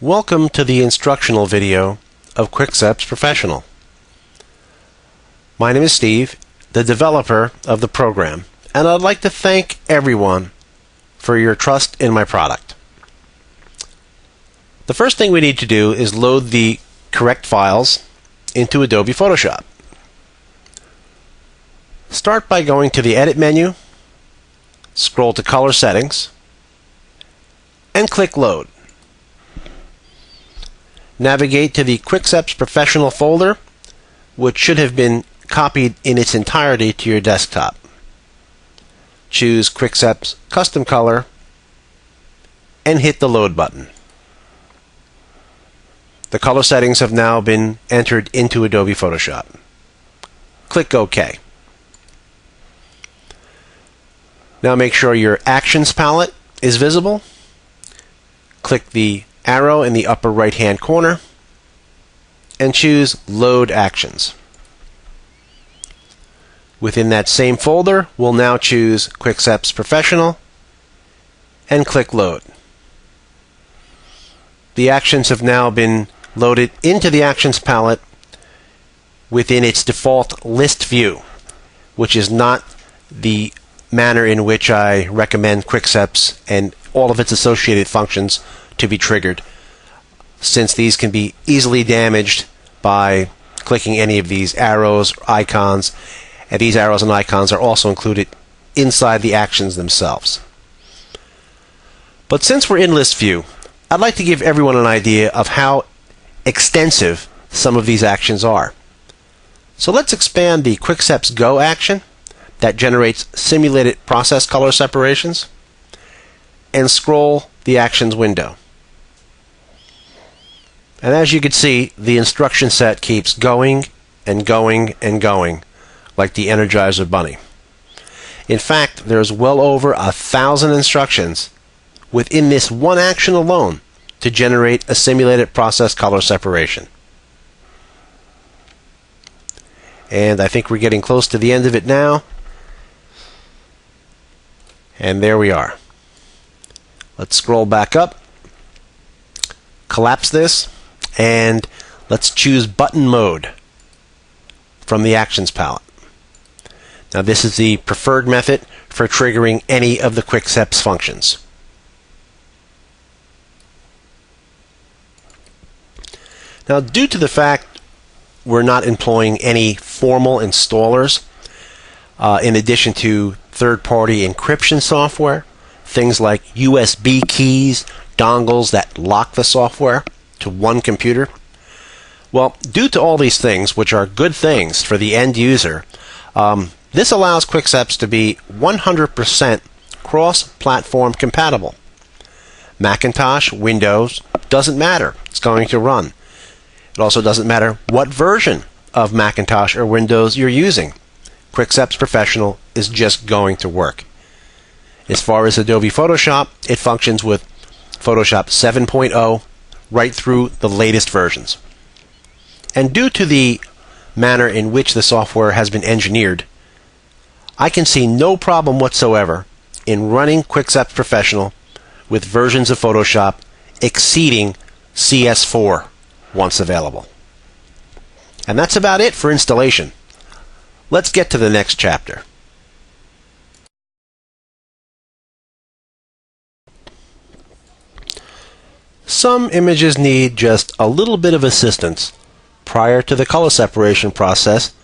Welcome to the instructional video of QuikSeps Professional. My name is Steve, the developer of the program, and I'd like to thank everyone for your trust in my product. The first thing we need to do is load the correct files into Adobe Photoshop. Start by going to the Edit menu, scroll to Color Settings, and click Load. Navigate to the QuikSeps Professional folder, which should have been copied in its entirety to your desktop. Choose QuikSeps Custom Color and hit the Load button. The color settings have now been entered into Adobe Photoshop. Click OK. Now make sure your Actions palette is visible. Click the arrow in the upper right-hand corner and choose Load Actions. Within that same folder, we'll now choose QuikSeps Professional and click Load. The actions have now been loaded into the Actions palette within its default list view, which is not the manner in which I recommend QuikSeps and all of its associated functions to be triggered, since these can be easily damaged by clicking any of these arrows or icons, and these arrows and icons are also included inside the actions themselves. But since we're in list view, I'd like to give everyone an idea of how extensive some of these actions are. So let's expand the QuikSeps Go action that generates simulated process color separations and scroll the actions window. And as you can see, the instruction set keeps going and going and going, like the Energizer Bunny. In fact, there's well over 1,000 instructions within this one action alone to generate a simulated process color separation. And I think we're getting close to the end of it now. And there we are. Let's scroll back up, collapse this, and let's choose Button Mode from the Actions palette. Now this is the preferred method for triggering any of the QuikSeps functions. Now, due to the fact we're not employing any formal installers, in addition to third-party encryption software, things like USB keys, dongles that lock the software to one computer. Well, due to all these things, which are good things for the end user, this allows QuikSeps to be 100% cross-platform compatible. Macintosh, Windows, doesn't matter. It's going to run. It also doesn't matter what version of Macintosh or Windows you're using. QuikSeps Professional is just going to work. As far as Adobe Photoshop, it functions with Photoshop 7.0 right through the latest versions. And due to the manner in which the software has been engineered, I can see no problem whatsoever in running QuikSeps Professional with versions of Photoshop exceeding CS4 once available. And that's about it for installation. Let's get to the next chapter. Some images need just a little bit of assistance prior to the color separation process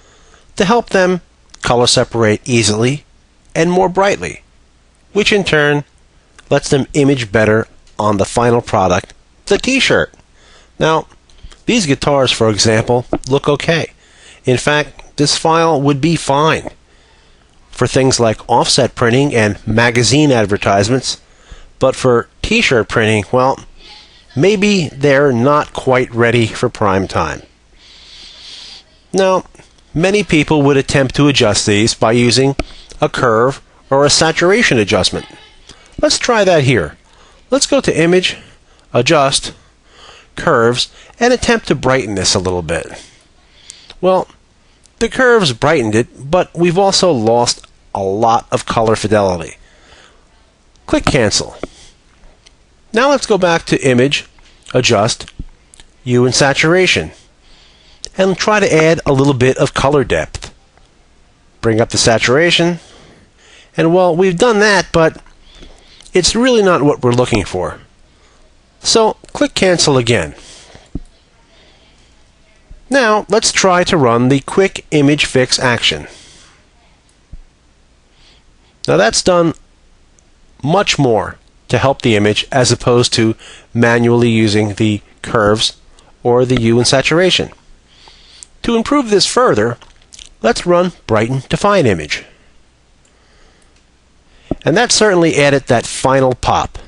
to help them color separate easily and more brightly, which in turn lets them image better on the final product, the t-shirt. Now, these guitars, for example, look okay. In fact, this file would be fine for things like offset printing and magazine advertisements, but for t-shirt printing, well, maybe they're not quite ready for prime time. Now, many people would attempt to adjust these by using a curve or a saturation adjustment. Let's try that here. Let's go to Image, Adjust, Curves, and attempt to brighten this a little bit. Well, the curves brightened it, but we've also lost a lot of color fidelity. Click Cancel. Now let's go back to Image, adjust hue and saturation, and try to add a little bit of color depth. Bring up the saturation, and well, we've done that, but it's really not what we're looking for. So click cancel again. Now let's try to run the quick image fix action. Now that's done much more to help the image as opposed to manually using the curves or the hue and saturation. To improve this further, let's run Brighten Define Image. And that certainly added that final pop.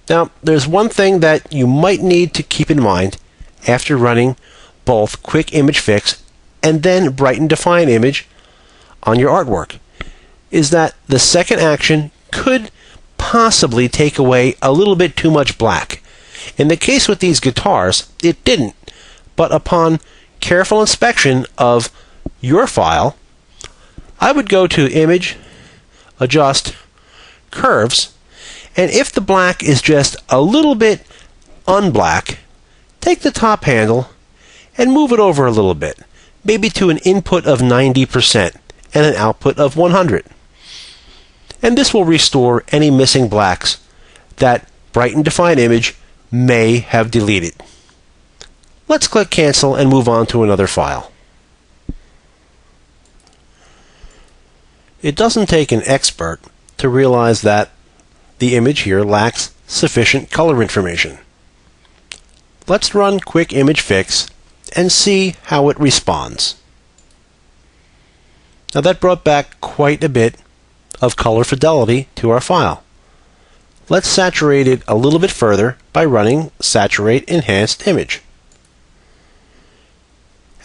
Now, there's one thing that you might need to keep in mind after running both Quick Image Fix and then Brighten Define Image on your artwork, is that the second action could possibly take away a little bit too much black. In the case with these guitars, it didn't, but upon careful inspection of your file, I would go to Image, Adjust, Curves, and if the black is just a little bit unblack, take the top handle and move it over a little bit, maybe to an input of 90% and an output of 100. And this will restore any missing blacks that Brighten Define Image may have deleted. Let's click cancel and move on to another file. It doesn't take an expert to realize that the image here lacks sufficient color information. Let's run Quick Image Fix and see how it responds. Now that brought back quite a bit of color fidelity to our file. Let's saturate it a little bit further by running Saturate Enhanced Image.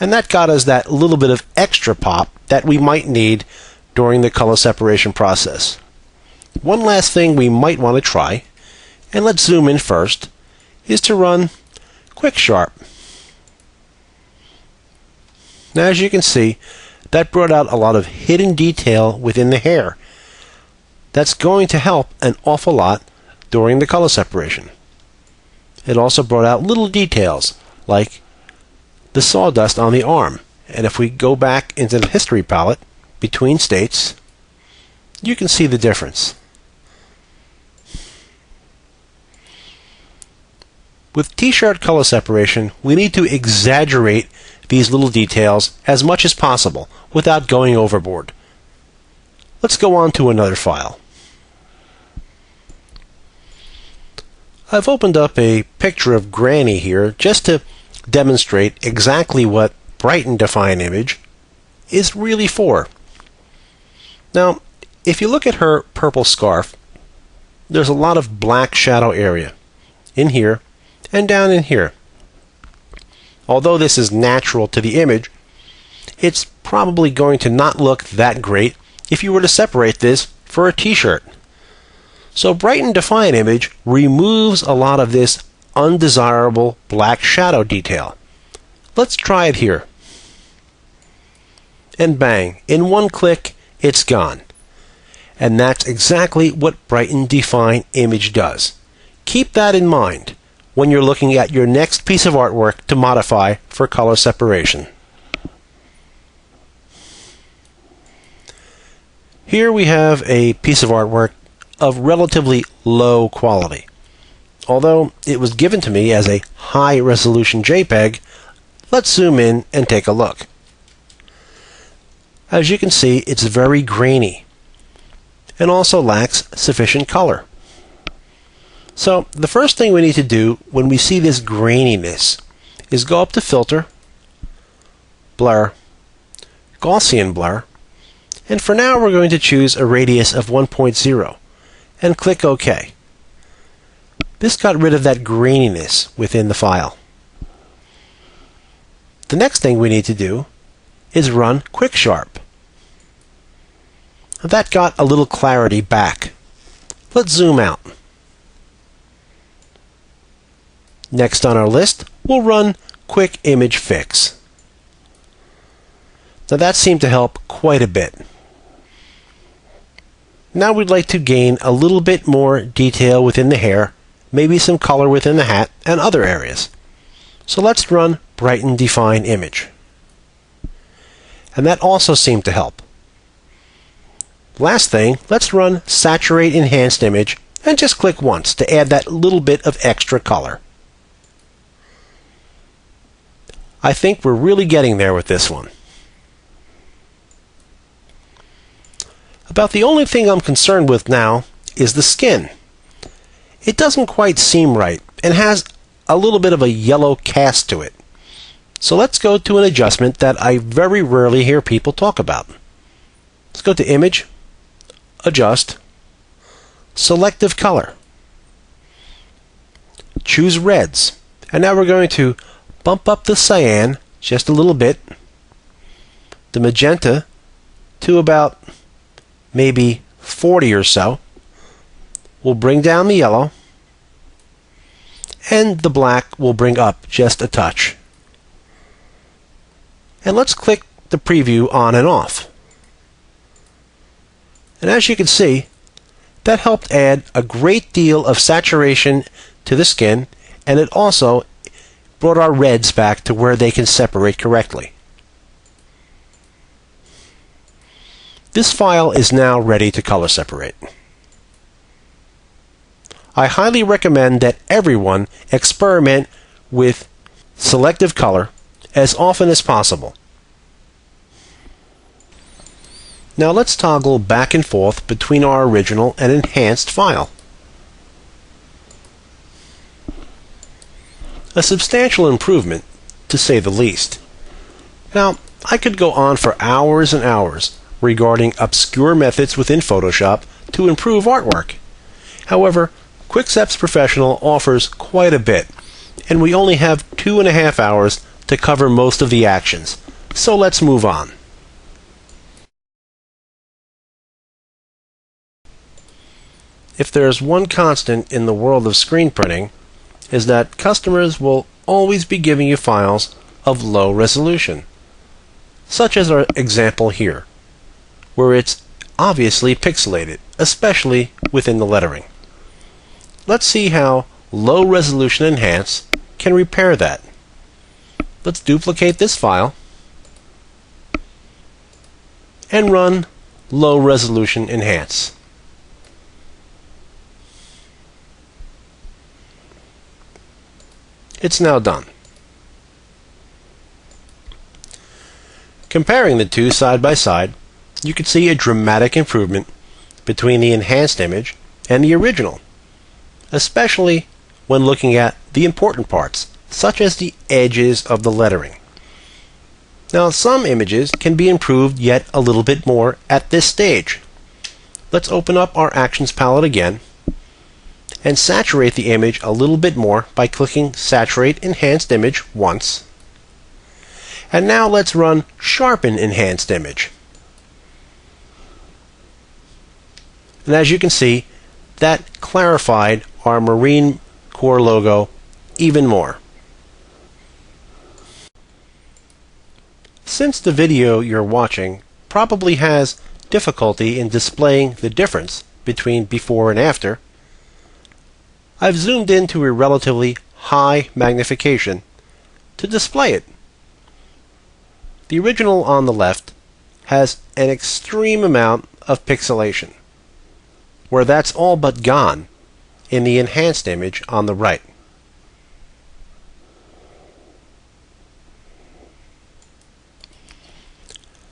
And that got us that little bit of extra pop that we might need during the color separation process. One last thing we might want to try, and let's zoom in first, is to run Quick Sharp. Now as you can see, that brought out a lot of hidden detail within the hair. That's going to help an awful lot during the color separation. It also brought out little details like the sawdust on the arm. And if we go back into the history palette between states, you can see the difference. With T-shirt color separation, we need to exaggerate these little details as much as possible without going overboard. Let's go on to another file. I've opened up a picture of Granny here just to demonstrate exactly what Brighten Define Image is really for. Now, if you look at her purple scarf, there's a lot of black shadow area in here and down in here. Although this is natural to the image, it's probably going to not look that great if you were to separate this for a t-shirt. So Brighten Define Image removes a lot of this undesirable black shadow detail. Let's try it here. And bang, in one click, it's gone. And that's exactly what Brighten Define Image does. Keep that in mind when you're looking at your next piece of artwork to modify for color separation. Here we have a piece of artwork of relatively low quality. Although it was given to me as a high-resolution JPEG, let's zoom in and take a look. As you can see, it's very grainy and also lacks sufficient color. So the first thing we need to do when we see this graininess is go up to Filter, Blur, Gaussian Blur, and for now we're going to choose a radius of 1.0 and click OK. This got rid of that graininess within the file. The next thing we need to do is run Quick Sharp. That got a little clarity back. Let's zoom out. Next on our list, we'll run Quick Image Fix. Now that seemed to help quite a bit. Now we'd like to gain a little bit more detail within the hair maybe some color within the hat, and other areas. So let's run Brighten Define Image. And that also seemed to help. Last thing, let's run Saturate Enhanced Image and just click once to add that little bit of extra color. I think we're really getting there with this one. About the only thing I'm concerned with now is the skin. It doesn't quite seem right and has a little bit of a yellow cast to it. So let's go to an adjustment that I very rarely hear people talk about. Let's go to Image, Adjust, Selective Color. Choose Reds. And now we're going to bump up the cyan just a little bit, the magenta to about maybe 40 or so. We'll bring down the yellow, and the black will bring up just a touch. And let's click the preview on and off. And as you can see, that helped add a great deal of saturation to the skin, and it also brought our reds back to where they can separate correctly. This file is now ready to color separate. I highly recommend that everyone experiment with selective color as often as possible. Now let's toggle back and forth between our original and enhanced file. A substantial improvement, to say the least. Now, I could go on for hours and hours regarding obscure methods within Photoshop to improve artwork. However, QuikSeps Professional offers quite a bit, and we only have 2.5 hours to cover most of the actions. So let's move on. If there's one constant in the world of screen printing, is that customers will always be giving you files of low resolution, such as our example here, where it's obviously pixelated, especially within the lettering. Let's see how Low Resolution Enhance can repair that. Let's duplicate this file and run Low Resolution Enhance. It's now done. Comparing the two side by side, you can see a dramatic improvement between the enhanced image and the original, especially when looking at the important parts, such as the edges of the lettering. Now, some images can be improved yet a little bit more at this stage. Let's open up our Actions palette again and saturate the image a little bit more by clicking Saturate Enhanced Image once. And now let's run Sharpen Enhanced Image. And as you can see, that clarified our Marine Corps logo even more. Since the video you're watching probably has difficulty in displaying the difference between before and after, I've zoomed into a relatively high magnification to display it. The original on the left has an extreme amount of pixelation, where that's all but gone in the enhanced image on the right.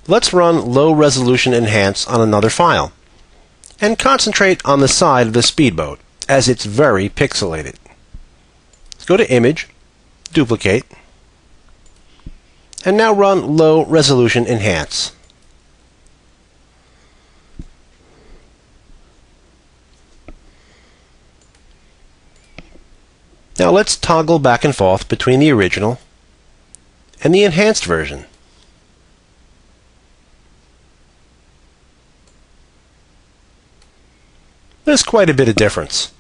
Let's run Low Resolution Enhance on another file and concentrate on the side of the speedboat, as it's very pixelated. Let's go to Image, Duplicate, and now run Low Resolution Enhance. Now let's toggle back and forth between the original and the enhanced version. There's quite a bit of difference.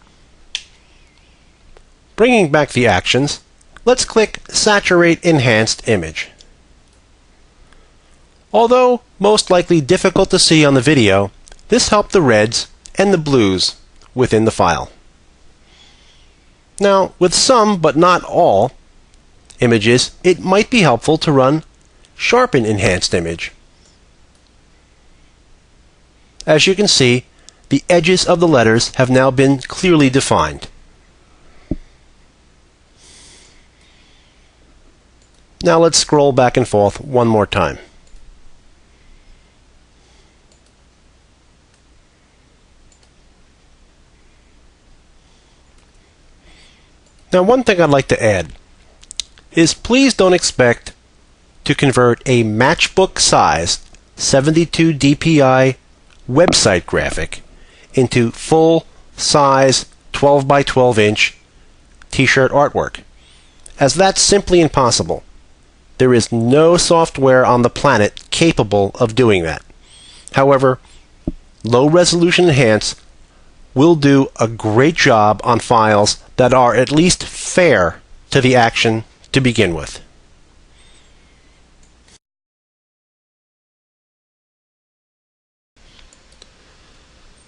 Bringing back the actions, let's click Saturate Enhanced Image. Although most likely difficult to see on the video, this helped the reds and the blues within the file. Now, with some, but not all, images, it might be helpful to run Sharpen Enhanced Image. As you can see, the edges of the letters have now been clearly defined. Now let's scroll back and forth one more time. Now, one thing I'd like to add is please don't expect to convert a matchbook size 72 dpi website graphic into full size 12 by 12 inch t-shirt artwork, as that's simply impossible. There is no software on the planet capable of doing that. However, low resolution enhance will do a great job on files that are at least fair to the action to begin with.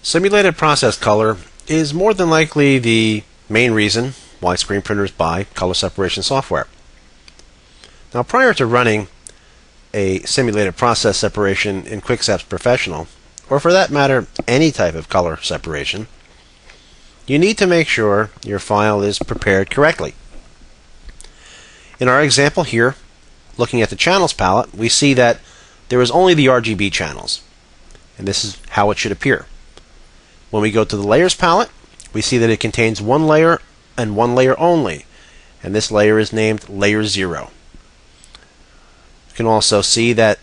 Simulated process color is more than likely the main reason why screen printers buy color separation software. Now, prior to running a simulated process separation in QuikSeps Professional, or for that matter, any type of color separation, you need to make sure your file is prepared correctly. In our example here, looking at the channels palette, we see that there is only the RGB channels, and this is how it should appear. When we go to the layers palette, we see that it contains one layer and one layer only, and this layer is named layer 0. You can also see that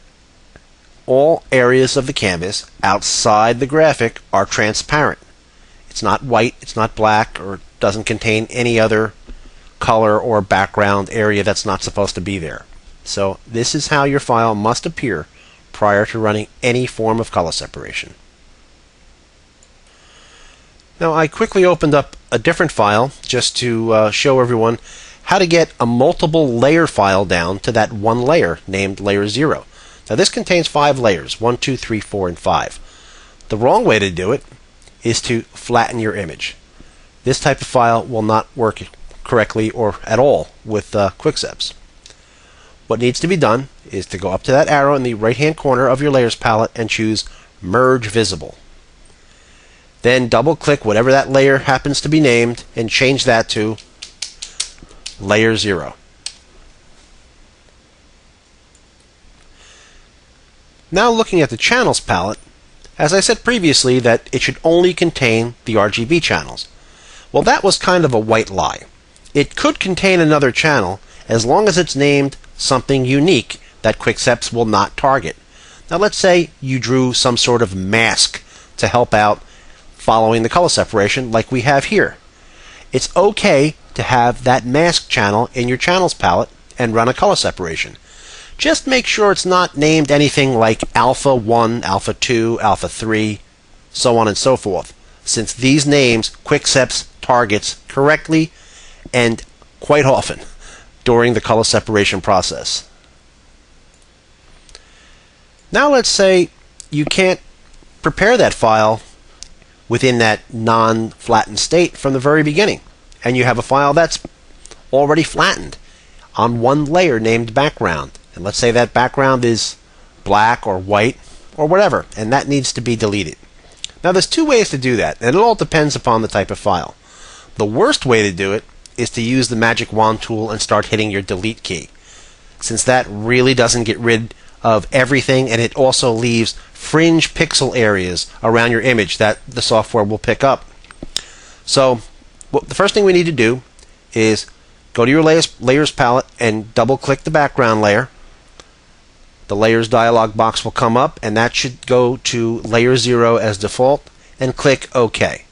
all areas of the canvas outside the graphic are transparent. It's not white, it's not black, or doesn't contain any other color or background area that's not supposed to be there. So this is how your file must appear prior to running any form of color separation. Now, I quickly opened up a different file just to show everyone how to get a multiple layer file down to that one layer named layer 0. Now, this contains 5 layers, 1, 2, 3, 4, and 5. The wrong way to do it is to flatten your image. This type of file will not work correctly or at all with QuikSeps. What needs to be done is to go up to that arrow in the right-hand corner of your layers palette and choose Merge Visible. Then double-click whatever that layer happens to be named and change that to layer 0. Now, looking at the channels palette, as I said previously that it should only contain the RGB channels. Well, that was kind of a white lie. It could contain another channel as long as it's named something unique that QuikSeps will not target. Now, let's say you drew some sort of mask to help out following the color separation like we have here. It's okay to have that mask channel in your channels palette and run a color separation. Just make sure it's not named anything like Alpha 1, Alpha 2, Alpha 3, so on and so forth, since these names QuikSeps targets correctly and quite often during the color separation process. Now let's say you can't prepare that file within that non-flattened state from the very beginning, and you have a file that's already flattened on one layer named background. And let's say that background is black or white or whatever, and that needs to be deleted. Now, there's 2 ways to do that, and it all depends upon the type of file. The worst way to do it is to use the magic wand tool and start hitting your delete key, since that really doesn't get rid of everything, and it also leaves fringe pixel areas around your image that the software will pick up. So the first thing we need to do is go to your layers palette and double-click the background layer. The layers dialog box will come up, and that should go to layer 0 as default, and click OK.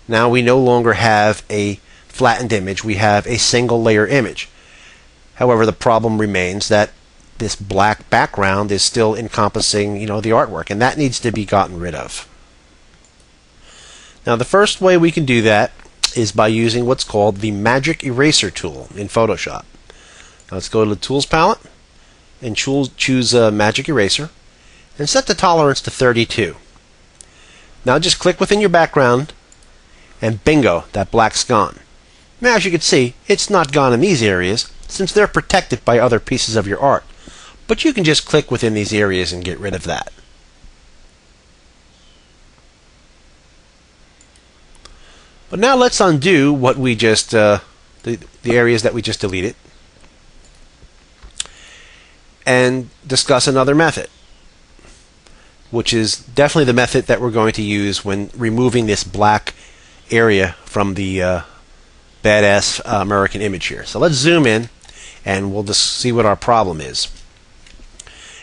Now we no longer have a flattened image, we have a single layer image. However, the problem remains that this black background is still encompassing, the artwork, and that needs to be gotten rid of. Now, the first way we can do that is by using what's called the Magic Eraser tool in Photoshop. Now, let's go to the Tools palette and choose Magic Eraser and set the tolerance to 32. Now, just click within your background and bingo, that black's gone. Now, as you can see, it's not gone in these areas since they're protected by other pieces of your art. But you can just click within these areas and get rid of that. But now let's undo what we just, the areas that we just deleted, and discuss another method, which is definitely the method that we're going to use when removing this black area from the badass American image here. So let's zoom in and we'll just see what our problem is.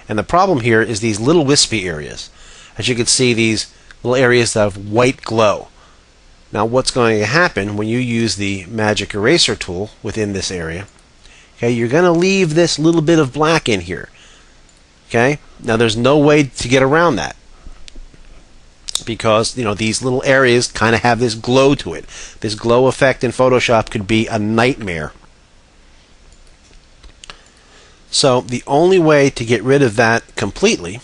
And the problem here is these little wispy areas. As you can see, these little areas of white glow. Now what's going to happen when you use the magic eraser tool within this area, okay, you're going to leave this little bit of black in here. Okay? Now there's no way to get around that, because these little areas kind of have this glow to it. This glow effect in Photoshop could be a nightmare. So the only way to get rid of that completely,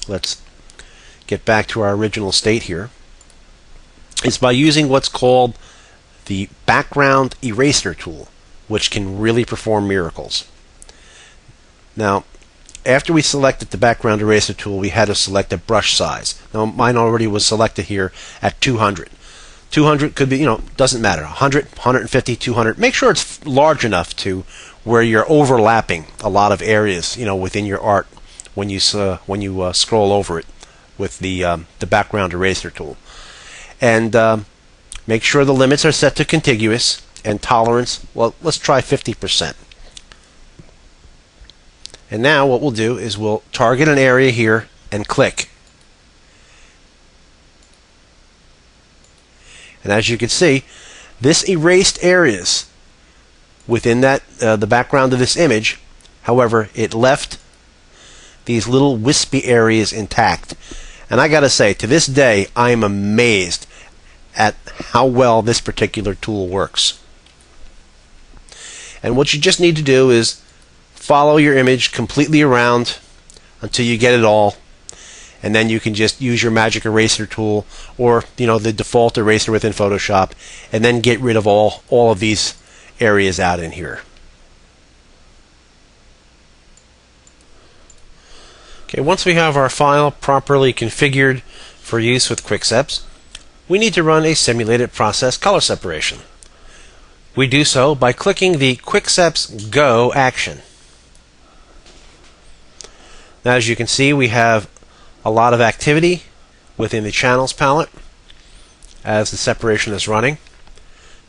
let's get back to our original state here, is by using what's called the background eraser tool, which can really perform miracles. Now, after we selected the background eraser tool, we had to select a brush size. Now, mine already was selected here at 200. 200 could be, doesn't matter. 100, 150, 200. Make sure it's large enough to where you're overlapping a lot of areas, within your art when you scroll over it with the background eraser tool. And make sure the limits are set to contiguous, and tolerance, well, let's try 50%. And now what we'll do is we'll target an area here and click. And as you can see, this erased areas within that the background of this image. However, it left these little wispy areas intact. And I gotta say, to this day, I am amazed at how well this particular tool works. And what you just need to do is follow your image completely around until you get it all, and then you can just use your magic eraser tool or the default eraser within Photoshop, and then get rid of all of these areas out in here. Okay, once we have our file properly configured for use with QuikSeps, we need to run a simulated process color separation. We do so by clicking the QuikSeps Go action. Now, as you can see, we have a lot of activity within the channels palette as the separation is running.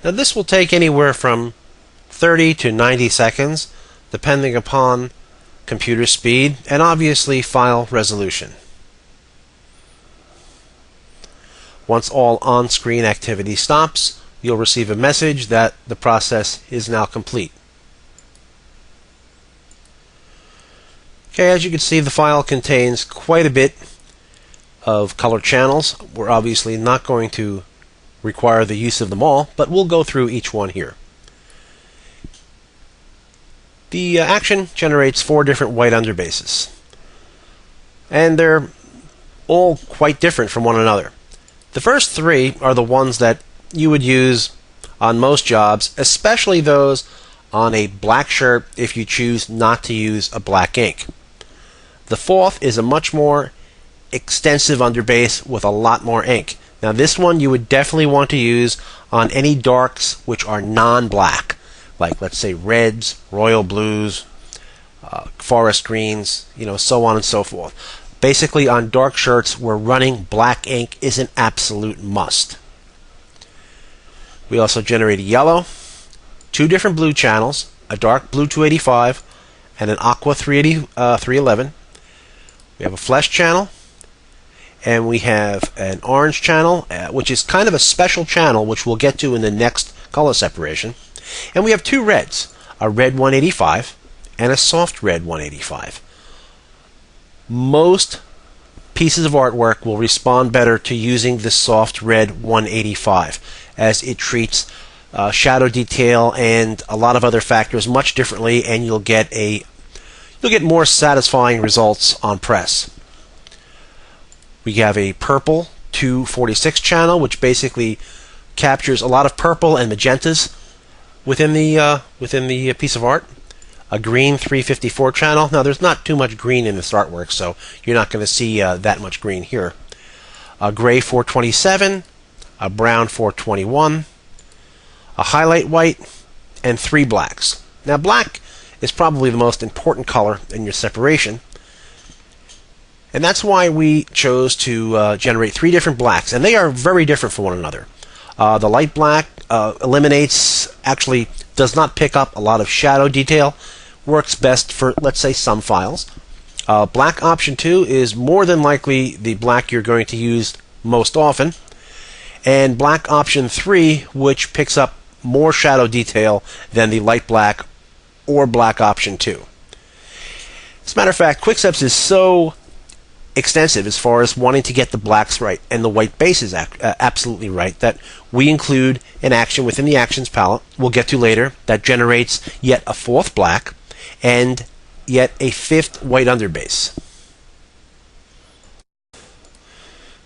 Now, this will take anywhere from 30 to 90 seconds, depending upon computer speed and obviously file resolution. Once all on-screen activity stops, you'll receive a message that the process is now complete. Okay, as you can see, the file contains quite a bit of color channels. We're obviously not going to require the use of them all, but we'll go through each one here. The action generates 4 different white underbases, and they're all quite different from one another. The first 3 are the ones that you would use on most jobs, especially those on a black shirt if you choose not to use a black ink. The 4th is a much more extensive underbase with a lot more ink. Now, this one you would definitely want to use on any darks which are non-black, like let's say reds, royal blues, forest greens, so on and so forth. Basically, on dark shirts where running black ink is an absolute must. We also generate a yellow, 2 different blue channels, a dark blue 285 and an aqua 311. We have a flesh channel, and we have an orange channel, which is kind of a special channel, which we'll get to in the next color separation. And we have 2 reds, a red 185 and a soft red 185. Most pieces of artwork will respond better to using the soft red 185, as it treats shadow detail and a lot of other factors much differently, and you'll get more satisfying results on press. We have a purple 246 channel, which basically captures a lot of purple and magentas, within the piece of art. A green 354 channel. Now there's not too much green in this artwork, so you're not going to see that much green here. A gray 427, a brown 421, a highlight white, and 3 blacks. Now black is probably the most important color in your separation, and that's why we chose to generate 3 different blacks, and they are very different from one another. The light black actually does not pick up a lot of shadow detail, works best for, let's say, some files. Black option 2 is more than likely the black you're going to use most often, and black option 3, which picks up more shadow detail than the light black or black option 2. As a matter of fact, QuikSeps is so extensive as far as wanting to get the blacks right and the white bases absolutely right that we include an action within the actions palette we'll get to later that generates yet a 4th black and yet a 5th white underbase.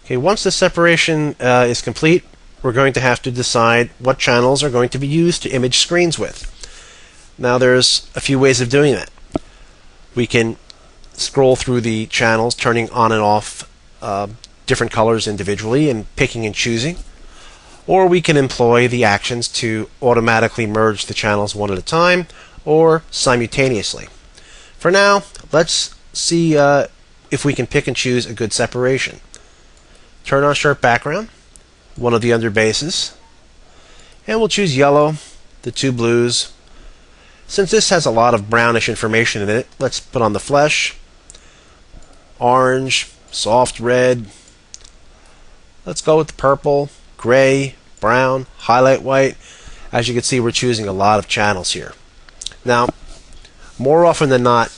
Okay, once the separation is complete, we're going to have to decide what channels are going to be used to image screens with. Now there's a few ways of doing that. We can scroll through the channels, turning on and off different colors individually and picking and choosing, or we can employ the actions to automatically merge the channels one at a time or simultaneously. For now, let's see if we can pick and choose a good separation. Turn on sharp background, one of the underbases, and we'll choose yellow, the 2 blues. Since this has a lot of brownish information in it, let's put on the flesh, orange, soft red. Let's go with the purple, gray, brown, highlight white. As you can see, we're choosing a lot of channels here. Now, more often than not,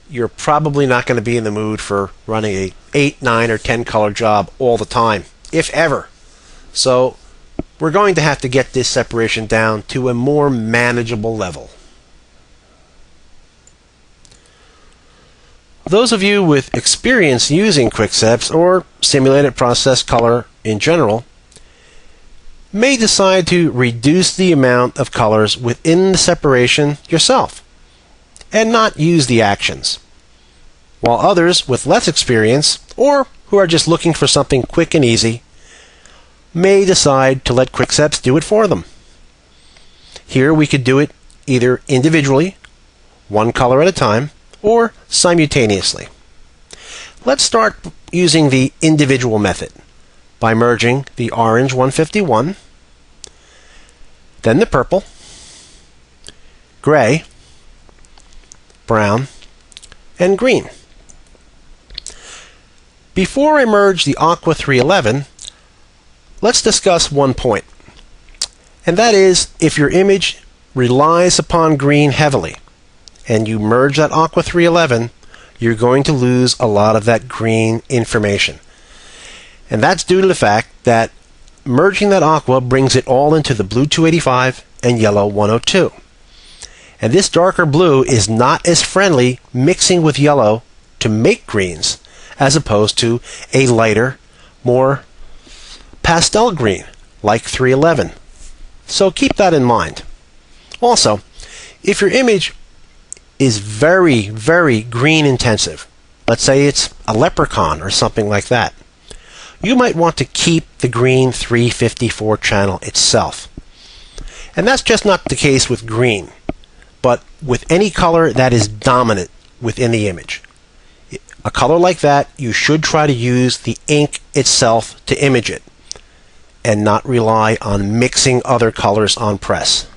you're probably not going to be in the mood for running a 8, 9, or 10 color job all the time, if ever. So we're going to have to get this separation down to a more manageable level. Those of you with experience using QuikSeps or simulated process color in general may decide to reduce the amount of colors within the separation yourself and not use the actions, while others with less experience or who are just looking for something quick and easy may decide to let QuikSeps do it for them. Here we could do it either individually, one color at a time, or simultaneously. Let's start using the individual method by merging the orange 151, then the purple, gray, brown, and green. Before I merge the aqua 311, let's discuss one point, and that is if your image relies upon green heavily and you merge that aqua 311, you're going to lose a lot of that green information. And that's due to the fact that merging that aqua brings it all into the blue 285 and yellow 102. And this darker blue is not as friendly mixing with yellow to make greens as opposed to a lighter, more pastel green like 311. So keep that in mind. Also, if your image is very, very green intensive, let's say it's a leprechaun or something like that, you might want to keep the green 354 channel itself. And that's just not the case with green, but with any color that is dominant within the image. A color like that, you should try to use the ink itself to image it and not rely on mixing other colors on press.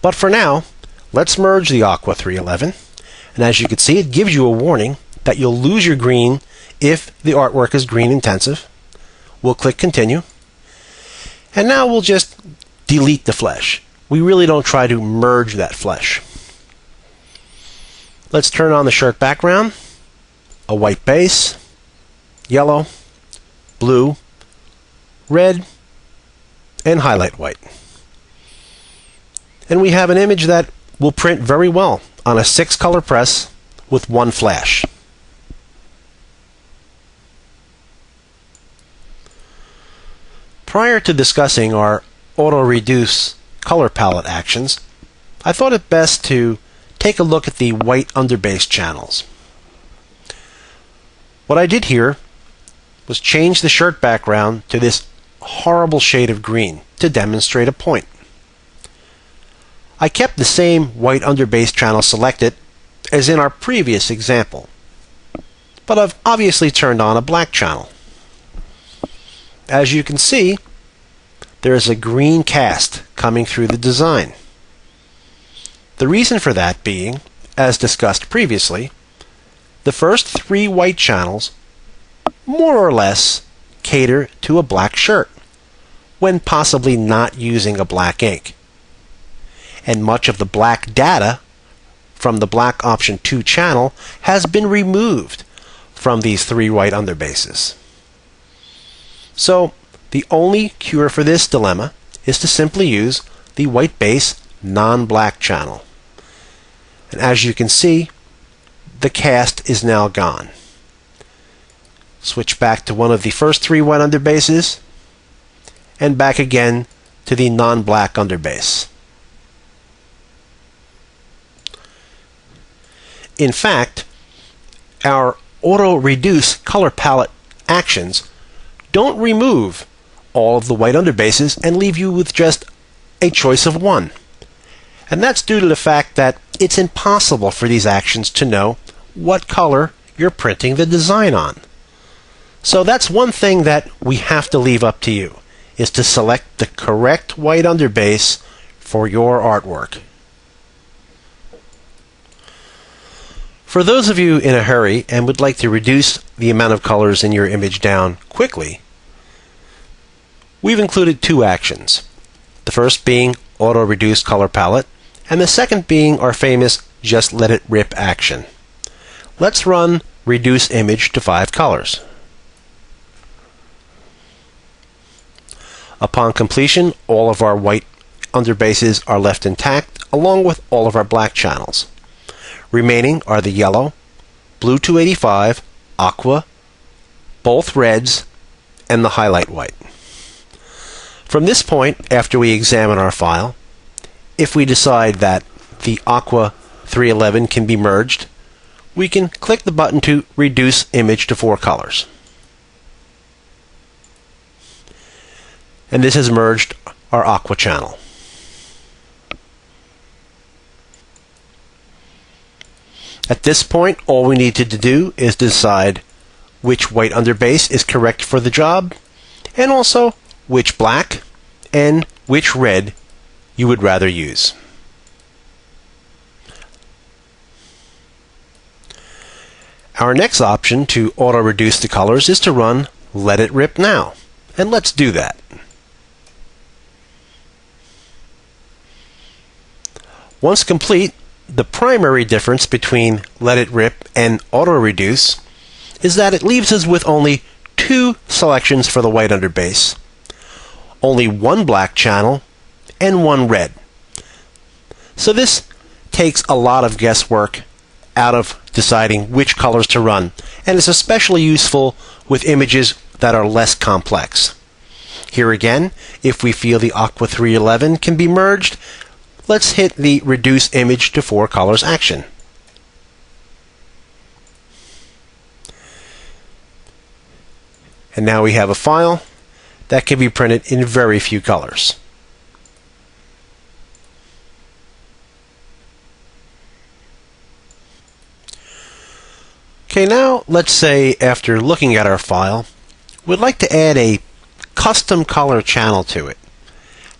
But for now, let's merge the aqua 311, and as you can see, it gives you a warning that you'll lose your green if the artwork is green intensive. We'll click continue, and now we'll just delete the flesh. We really don't try to merge that flesh. Let's turn on the sharp background, a white base, yellow, blue, red, and highlight white. And we have an image that will print very well on a 6-color press with one flash. Prior to discussing our auto-reduce color palette actions, I thought it best to take a look at the white underbase channels. What I did here was change the shirt background to this horrible shade of green to demonstrate a point. I kept the same white underbase channel selected as in our previous example, but I've obviously turned on a black channel. As you can see, there is a green cast coming through the design. The reason for that being, as discussed previously, the first 3 white channels more or less cater to a black shirt when possibly not using a black ink. And much of the black data from the black option 2 channel has been removed from these 3 white underbases. So the only cure for this dilemma is to simply use the white base non-black channel. And as you can see, the cast is now gone. Switch back to one of the first 3 white underbases and back again to the non-black underbase. In fact, our auto reduce color palette actions don't remove all of the white underbases and leave you with just a choice of one. And that's due to the fact that it's impossible for these actions to know what color you're printing the design on. So that's one thing that we have to leave up to you, is to select the correct white underbase for your artwork. For those of you in a hurry and would like to reduce the amount of colors in your image down quickly, we've included 2 actions. The first being Auto Reduce Color Palette, and the second being our famous Just Let It Rip action. Let's run Reduce Image to 5 colors. Upon completion, all of our white underbases are left intact, along with all of our black channels. Remaining are the yellow, blue 285, aqua, both reds, and the highlight white. From this point, after we examine our file, if we decide that the aqua 311 can be merged, we can click the button to reduce image to 4 colors. And this has merged our aqua channel. At this point, all we need to do is decide which white underbase is correct for the job, and also which black and which red you would rather use. Our next option to auto-reduce the colors is to run Let It Rip Now, and let's do that. Once complete, the primary difference between Let It Rip and Auto Reduce is that it leaves us with only 2 selections for the white underbase, only 1 black channel, and 1 red. So this takes a lot of guesswork out of deciding which colors to run, and is especially useful with images that are less complex. Here again, if we feel the Aqua 311 can be merged, let's hit the Reduce Image to 4 Colors action. And now we have a file that can be printed in very few colors. Okay, now let's say after looking at our file, we'd like to add a custom color channel to it.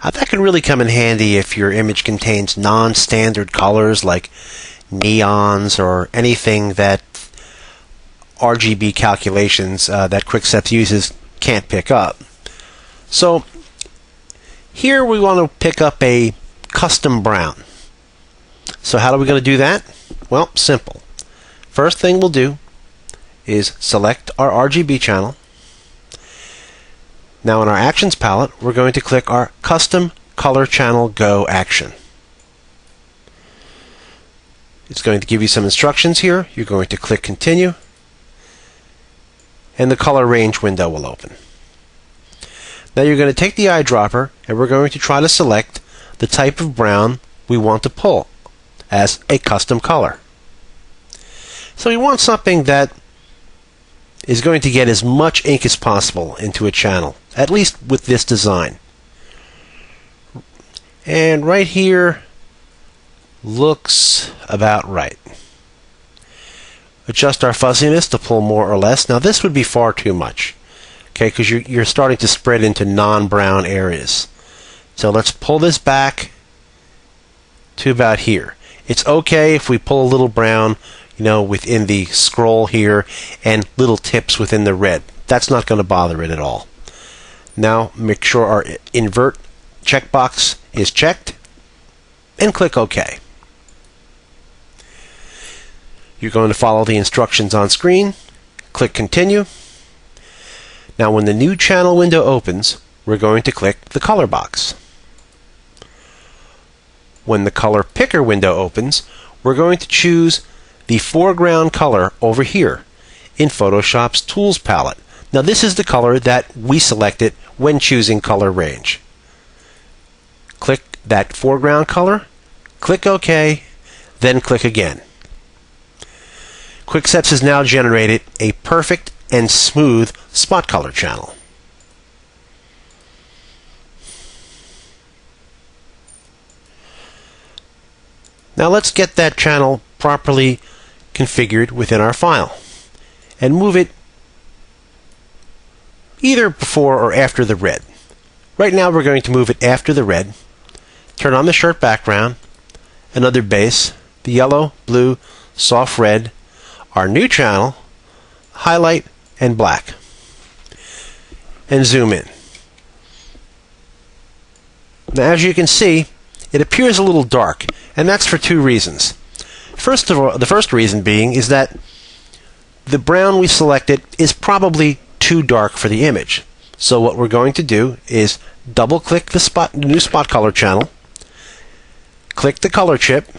That can really come in handy if your image contains non-standard colors like neons or anything that RGB calculations that QuikSeps uses can't pick up. So here we want to pick up a custom brown. So how are we going to do that? Well, simple. First thing we'll do is select our RGB channel. Now in our Actions palette, we're going to click our Custom Color Channel Go action. It's going to give you some instructions here. You're going to click Continue, and the color range window will open. Now you're going to take the eyedropper, and we're going to try to select the type of brown we want to pull as a custom color. So we want something that is going to get as much ink as possible into a channel, at least with this design. And right here looks about right. Adjust our fuzziness to pull more or less. Now this would be far too much, okay, because you're starting to spread into non-brown areas. So let's pull this back to about here. It's okay if we pull a little brown, within the scroll here and little tips within the red. That's not going to bother it at all. Now make sure our invert checkbox is checked and click OK. You're going to follow the instructions on screen. Click Continue. Now when the new channel window opens, we're going to click the color box. When the color picker window opens, we're going to choose the foreground color over here in Photoshop's Tools palette. Now this is the color that we selected when choosing color range. Click that foreground color, click OK, then click again. QuikSeps has now generated a perfect and smooth spot color channel. Now let's get that channel properly configured within our file and move it either before or after the red. Right now we're going to move it after the red. Turn on the shirt background, another base, the yellow, blue, soft red, our new channel, highlight, and black. And zoom in. Now as you can see, it appears a little dark, and that's for two reasons. First of all, the first reason being is that the brown we selected is probably too dark for the image. So what we're going to do is double click the new spot color channel, click the color chip,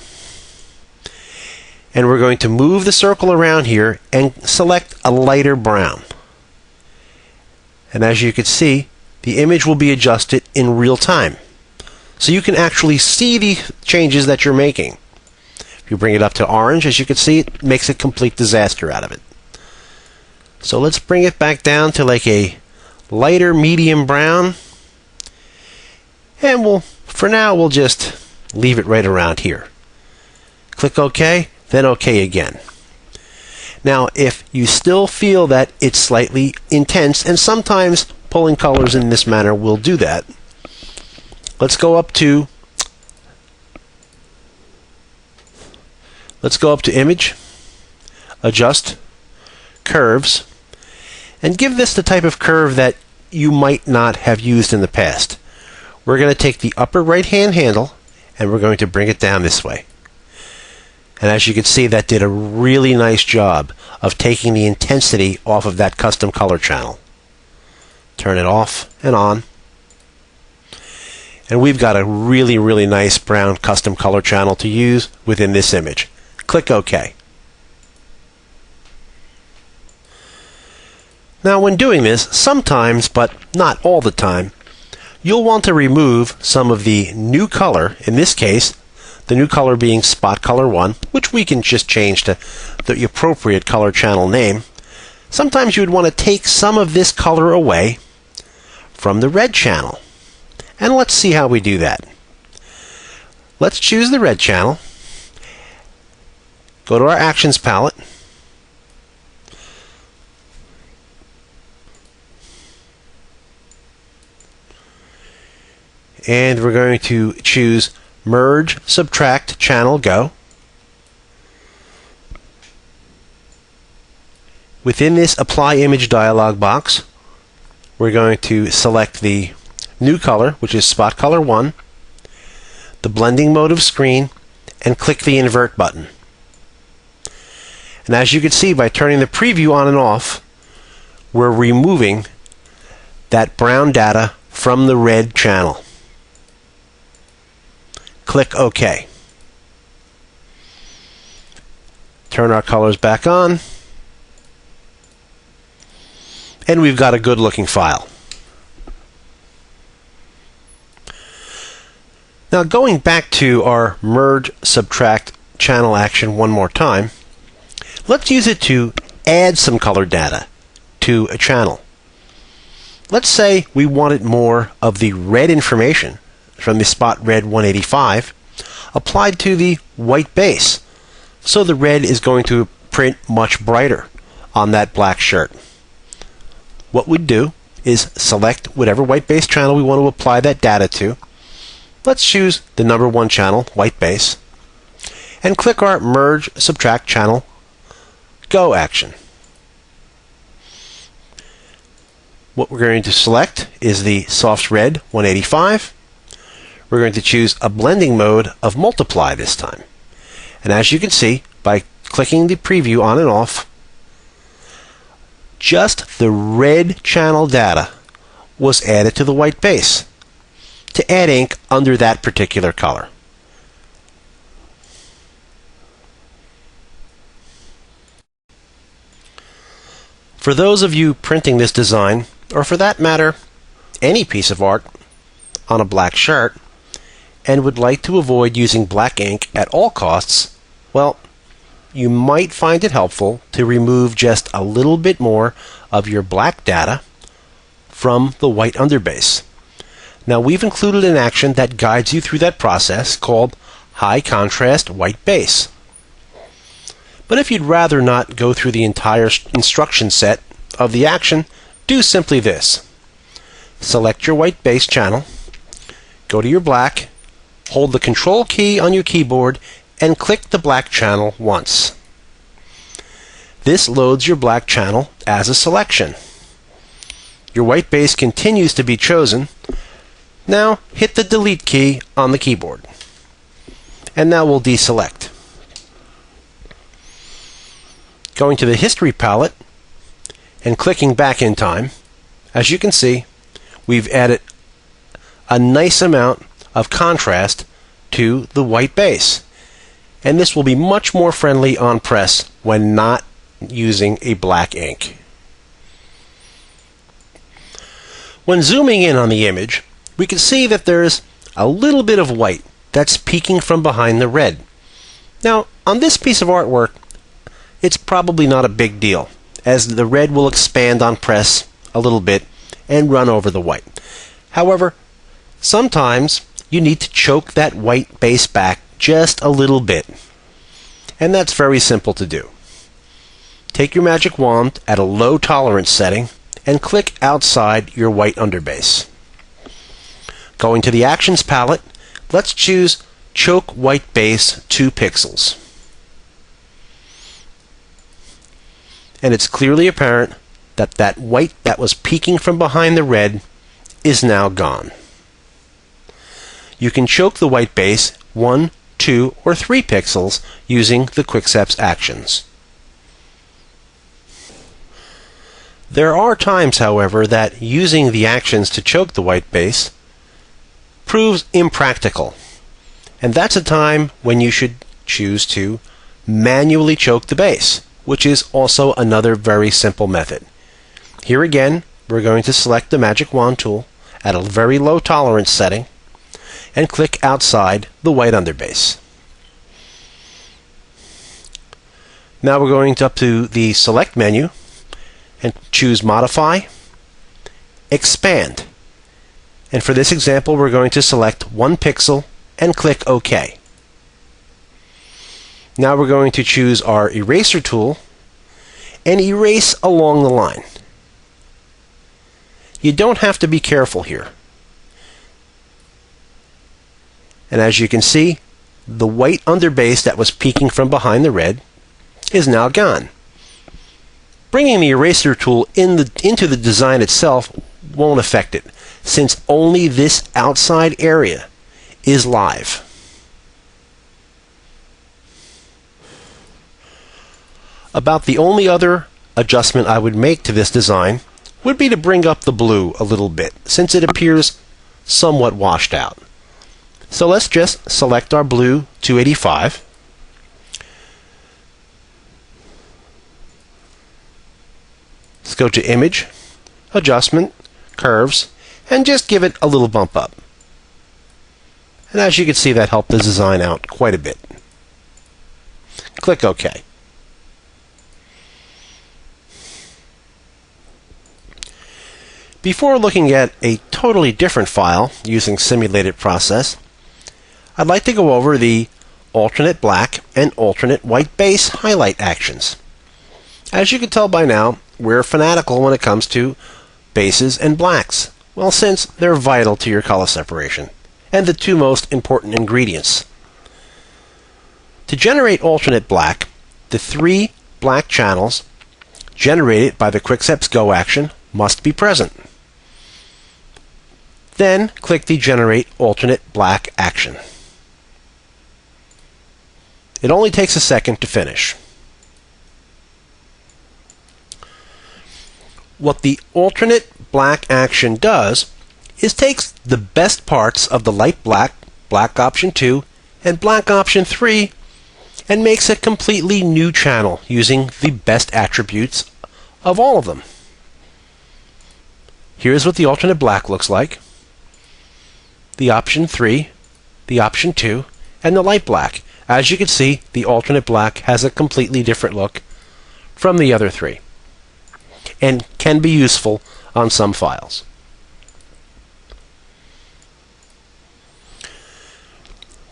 and we're going to move the circle around here and select a lighter brown. And as you can see, the image will be adjusted in real time. So you can actually see the changes that you're making. If you bring it up to orange, as you can see, it makes a complete disaster out of it. So let's bring it back down to like a lighter medium brown. And for now, we'll just leave it right around here. Click OK, then OK again. Now, if you still feel that it's slightly intense, and sometimes pulling colors in this manner will do that, let's go up to Image, Adjust, Curves, and give this the type of curve that you might not have used in the past. We're going to take the upper right-hand handle and we're going to bring it down this way. And as you can see, that did a really nice job of taking the intensity off of that custom color channel. Turn it off and on. And we've got a really, really nice brown custom color channel to use within this image. Click OK. Now when doing this, sometimes, but not all the time, you'll want to remove some of the new color, in this case, the new color being Spot Color 1, which we can just change to the appropriate color channel name. Sometimes you would want to take some of this color away from the red channel. And let's see how we do that. Let's choose the red channel. Go to our Actions palette. And we're going to choose Merge, Subtract, Channel, Go. Within this Apply Image dialog box, we're going to select the new color, which is Spot Color 1, the blending mode of screen, and click the Invert button. And as you can see, by turning the preview on and off, we're removing that brown data from the red channel. Click OK. Turn our colors back on, and we've got a good looking file. Now going back to our merge subtract channel action one more time, let's use it to add some color data to a channel. Let's say we wanted more of the red information from the spot red 185 applied to the white base, so the red is going to print much brighter on that black shirt. What we'd do is select whatever white base channel we want to apply that data to. Let's choose the number 1 channel, white base, and click our Merge Subtract Channel Go action. What we're going to select is the soft red 185. We're going to choose a blending mode of multiply this time. And as you can see, by clicking the preview on and off, just the red channel data was added to the white base to add ink under that particular color. For those of you printing this design, or for that matter, any piece of art on a black shirt, and would like to avoid using black ink at all costs, well, you might find it helpful to remove just a little bit more of your black data from the white underbase. Now we've included an action that guides you through that process called High Contrast White Base. But if you'd rather not go through the entire instruction set of the action, do simply this. Select your white base channel, go to your black, hold the Control key on your keyboard, and click the black channel once. This loads your black channel as a selection. Your white base continues to be chosen. Now hit the Delete key on the keyboard. And now we'll deselect. Going to the History palette and clicking back in time, as you can see, we've added a nice amount of contrast to the white base. And this will be much more friendly on press when not using a black ink. When zooming in on the image, we can see that there's a little bit of white that's peeking from behind the red. Now, on this piece of artwork, it's probably not a big deal, as the red will expand on press a little bit and run over the white. However, sometimes you need to choke that white base back just a little bit, and that's very simple to do. Take your magic wand at a low tolerance setting and click outside your white underbase. Going to the Actions palette, let's choose Choke White Base 2 pixels. And it's clearly apparent that that white that was peeking from behind the red is now gone. You can choke the white base 1, 2, or 3 pixels using the QuikSeps actions. There are times, however, that using the actions to choke the white base proves impractical, and that's a time when you should choose to manually choke the base, which is also another very simple method. Here again, we're going to select the magic wand tool at a very low tolerance setting and click outside the white underbase. Now we're going up to the Select menu and choose Modify, Expand. And for this example, we're going to select 1 pixel and click OK. Now we're going to choose our Eraser tool and erase along the line. You don't have to be careful here. And as you can see, the white underbase that was peeking from behind the red is now gone. Bringing the eraser tool into the design itself won't affect it, since only this outside area is live. About the only other adjustment I would make to this design would be to bring up the blue a little bit, since it appears somewhat washed out. So let's just select our blue 285. Let's go to Image, Adjustment, Curves, and just give it a little bump up. And as you can see, that helped the design out quite a bit. Click OK. Before looking at a totally different file using simulated process, I'd like to go over the alternate black and alternate white base highlight actions. As you can tell by now, we're fanatical when it comes to bases and blacks. Well, since they're vital to your color separation and the two most important ingredients. To generate alternate black, the three black channels generated by the QuikSeps Go action must be present. Then click the Generate Alternate Black action. It only takes a second to finish. What the alternate black action does is takes the best parts of the light black, black option 2, and black option 3 and makes a completely new channel using the best attributes of all of them. Here's what the alternate black looks like. The option 3, the option 2, and the light black. As you can see, the alternate black has a completely different look from the other three and can be useful on some files.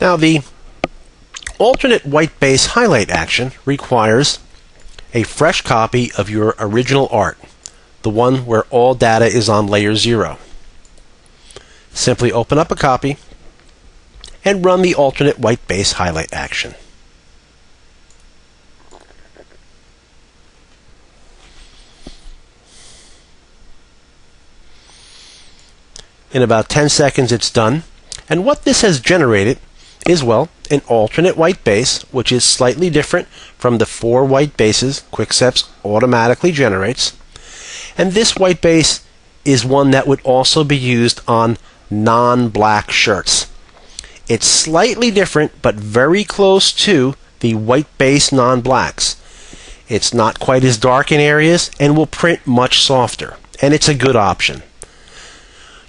Now, the alternate white base highlight action requires a fresh copy of your original art, the one where all data is on layer 0. Simply open up a copy and run the alternate white base highlight action. In about 10 seconds it's done, and what this has generated is, well, an alternate white base, which is slightly different from the 4 white bases QuikSeps automatically generates. And this white base is one that would also be used on non-black shirts. It's slightly different, but very close to the white base non-blacks. It's not quite as dark in areas and will print much softer, and it's a good option.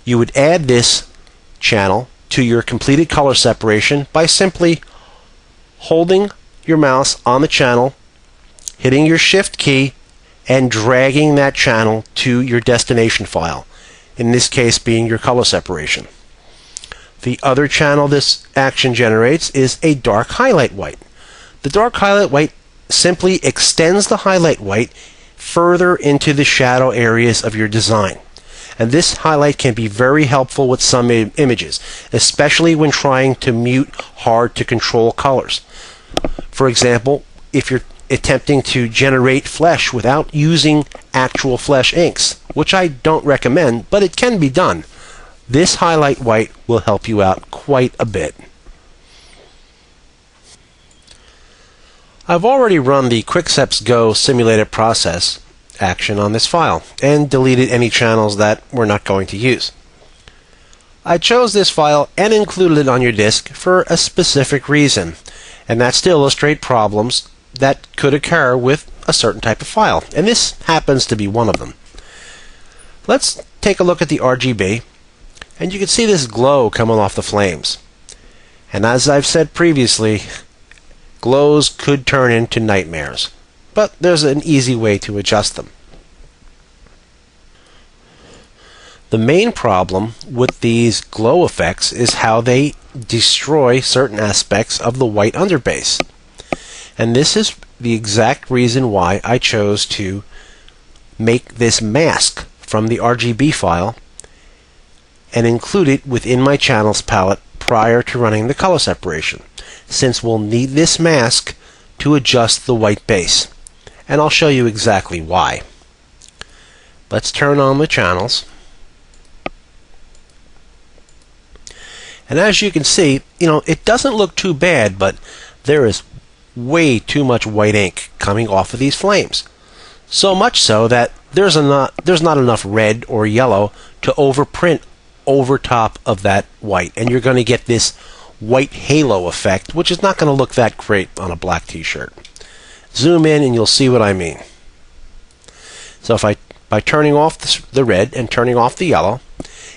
You would add this channel to your completed color separation by simply holding your mouse on the channel, hitting your Shift key, and dragging that channel to your destination file, in this case being your color separation. The other channel this action generates is a dark highlight white. The dark highlight white simply extends the highlight white further into the shadow areas of your design. And this highlight can be very helpful with some images, especially when trying to mute hard to control colors. For example, if you're attempting to generate flesh without using actual flesh inks, which I don't recommend, but it can be done. This highlight white will help you out quite a bit. I've already run the QuikSeps Go simulated process action on this file and deleted any channels that we're not going to use. I chose this file and included it on your disk for a specific reason, and that's to illustrate problems that could occur with a certain type of file, and this happens to be one of them. Let's take a look at the RGB, and you can see this glow coming off the flames. And as I've said previously, glows could turn into nightmares, but there's an easy way to adjust them. The main problem with these glow effects is how they destroy certain aspects of the white underbase. And this is the exact reason why I chose to make this mask from the RGB file and include it within my channels palette prior to running the color separation, since we'll need this mask to adjust the white base. And I'll show you exactly why. Let's turn on the channels. And as you can see, it doesn't look too bad, but there is way too much white ink coming off of these flames. So much so that there's not enough red or yellow to overprint over top of that white. And you're going to get this white halo effect, which is not going to look that great on a black t-shirt. Zoom in and you'll see what I mean. So by turning off the red and turning off the yellow,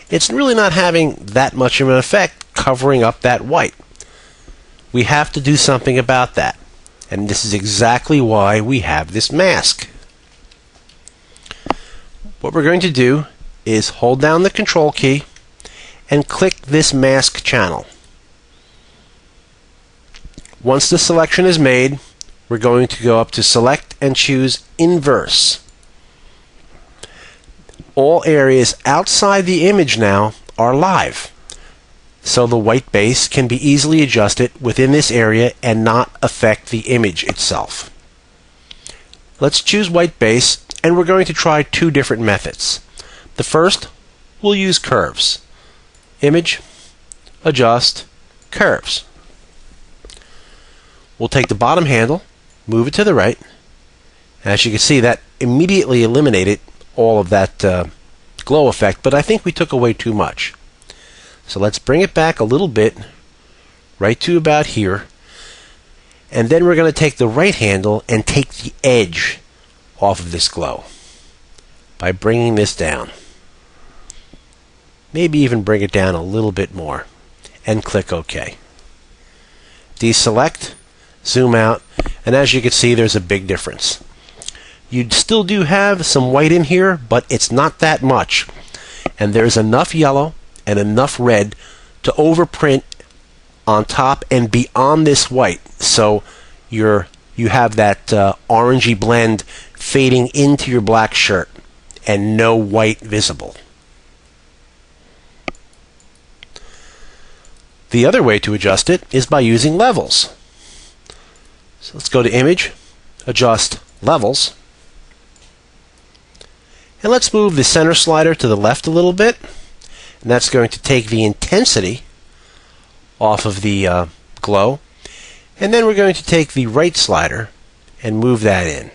it's really not having that much of an effect covering up that white. We have to do something about that. And this is exactly why we have this mask. What we're going to do is hold down the Control key and click this mask channel. Once the selection is made, we're going to go up to Select and choose Inverse. All areas outside the image now are live, so the white base can be easily adjusted within this area and not affect the image itself. Let's choose white base, and we're going to try two different methods. The first, we'll use curves. Image, adjust, curves. We'll take the bottom handle, move it to the right. As you can see, that immediately eliminated all of that glow effect, but I think we took away too much. So let's bring it back a little bit, right to about here. And then we're going to take the right handle and take the edge off of this glow by bringing this down. Maybe even bring it down a little bit more and click OK. Deselect, zoom out, and as you can see, there's a big difference. You still do have some white in here, but it's not that much. And there's enough yellow and enough red to overprint on top and beyond this white. So you have that orangey blend fading into your black shirt and no white visible. The other way to adjust it is by using levels. So let's go to Image, Adjust Levels. And let's move the center slider to the left a little bit. And that's going to take the intensity off of the glow. And then we're going to take the right slider and move that in.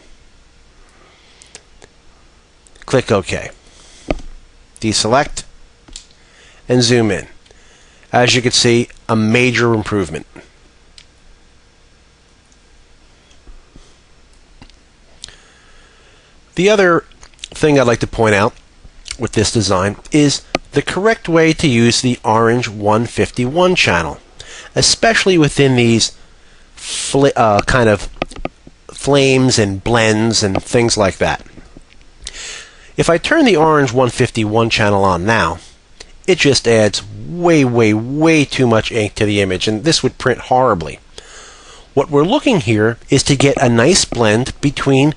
Click OK. Deselect and zoom in. As you can see, a major improvement. The other thing I'd like to point out with this design is the correct way to use the orange 151 channel, especially within these kind of flames and blends and things like that. If I turn the orange 151 channel on now, it just adds way too much ink to the image, and this would print horribly. What we're looking here is to get a nice blend between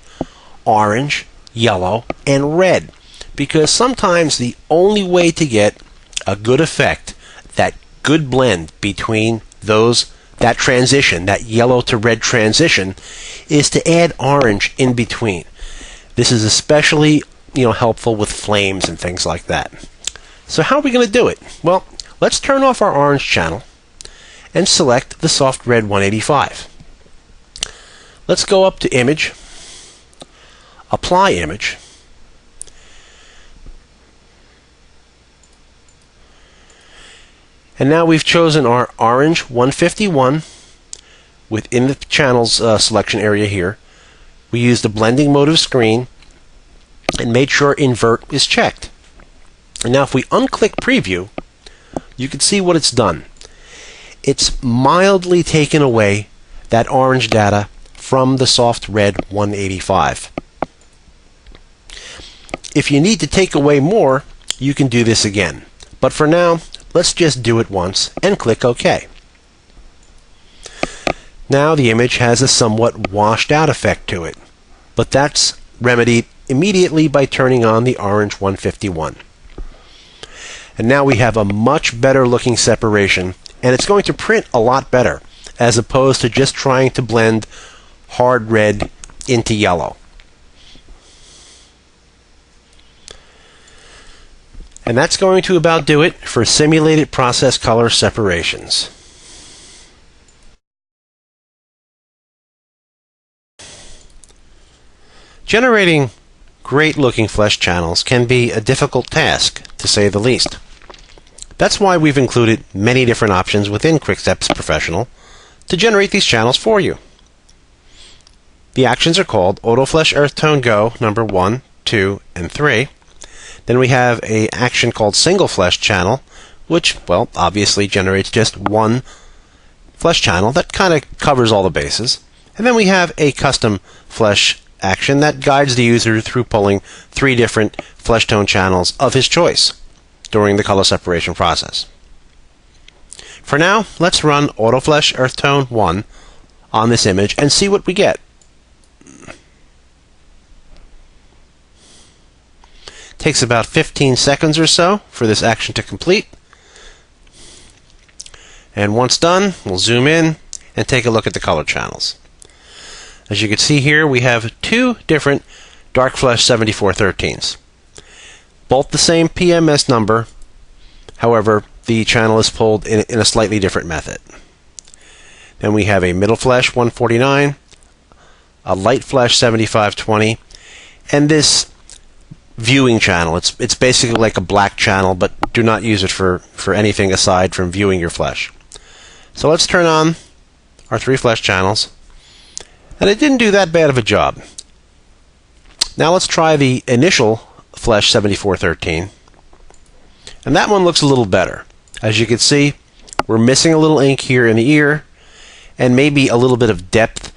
orange, yellow, and red, because sometimes the only way to get a good effect, that good blend between that transition, that yellow to red transition, is to add orange in between. This is especially helpful with flames and things like that. So how are we going to do it? Well, let's turn off our orange channel and select the soft red 185. Let's go up to Image, Apply Image, and now we've chosen our orange 151 within the channels selection area here. We use the blending mode of screen and made sure invert is checked. And now if we unclick preview, you can see what it's done. It's mildly taken away that orange data from the soft red 185. If you need to take away more, you can do this again. But for now, let's just do it once and click OK. Now the image has a somewhat washed out effect to it, but that's remedied immediately by turning on the orange 151. And now we have a much better looking separation, and it's going to print a lot better as opposed to just trying to blend hard red into yellow. And that's going to about do it for simulated process color separations. Generating great looking flesh channels can be a difficult task, to say the least. That's why we've included many different options within QuikSeps Professional to generate these channels for you. The actions are called Auto Flesh Earth Tone Go number 1, 2, and 3. Then we have an action called Single Flesh Channel, which, well, obviously generates just one flesh channel that kind of covers all the bases. And then we have a custom flesh action that guides the user through pulling 3 different flesh tone channels of his choice during the color separation process. For now, let's run AutoFlesh Earth Tone 1 on this image and see what we get. Takes about 15 seconds or so for this action to complete. And once done, we'll zoom in and take a look at the color channels. As you can see here, we have 2 different Dark Flesh 7413s. Both the same PMS number, however, the channel is pulled in a slightly different method. Then we have a Middle Flesh 149, a Light Flesh 7520, and this viewing channel. It's basically like a black channel, but do not use it for anything aside from viewing your flesh. So let's turn on our 3 flesh channels. And it didn't do that bad of a job. Now let's try the initial Flesh 7413. And that one looks a little better. As you can see, we're missing a little ink here in the ear, and maybe a little bit of depth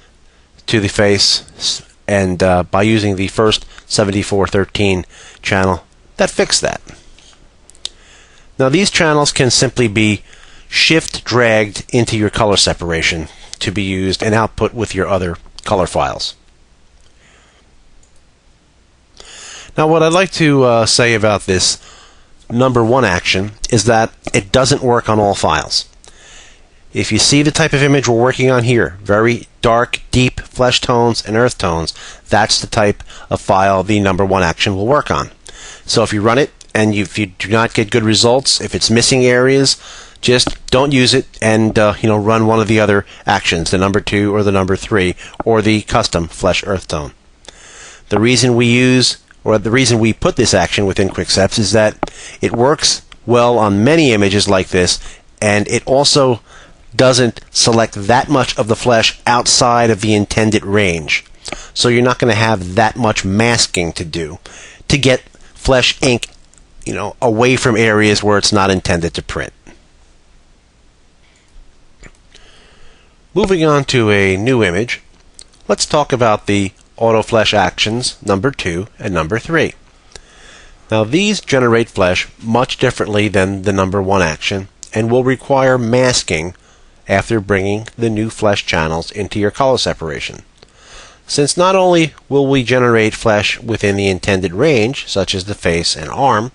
to the face. And by using the first 7413 channel, that fixed that. Now these channels can simply be shift dragged into your color separation to be used and output with your other color files. Now what I'd like to say about this number 1 action is that it doesn't work on all files. If you see the type of image we're working on here, very dark, deep flesh tones and earth tones, that's the type of file the number 1 action will work on. So if you run it and if you do not get good results, if it's missing areas, just don't use it and run one of the other actions, the number 2 or the number 3 or the custom flesh earth tone. The reason we put this action within QuikSeps is that it works well on many images like this, and it also doesn't select that much of the flesh outside of the intended range. So you're not going to have that much masking to do to get flesh ink, away from areas where it's not intended to print. Moving on to a new image, let's talk about the Auto Flesh actions number 2 and number 3. Now these generate flesh much differently than the number 1 action and will require masking after bringing the new flesh channels into your color separation. Since not only will we generate flesh within the intended range, such as the face and arm,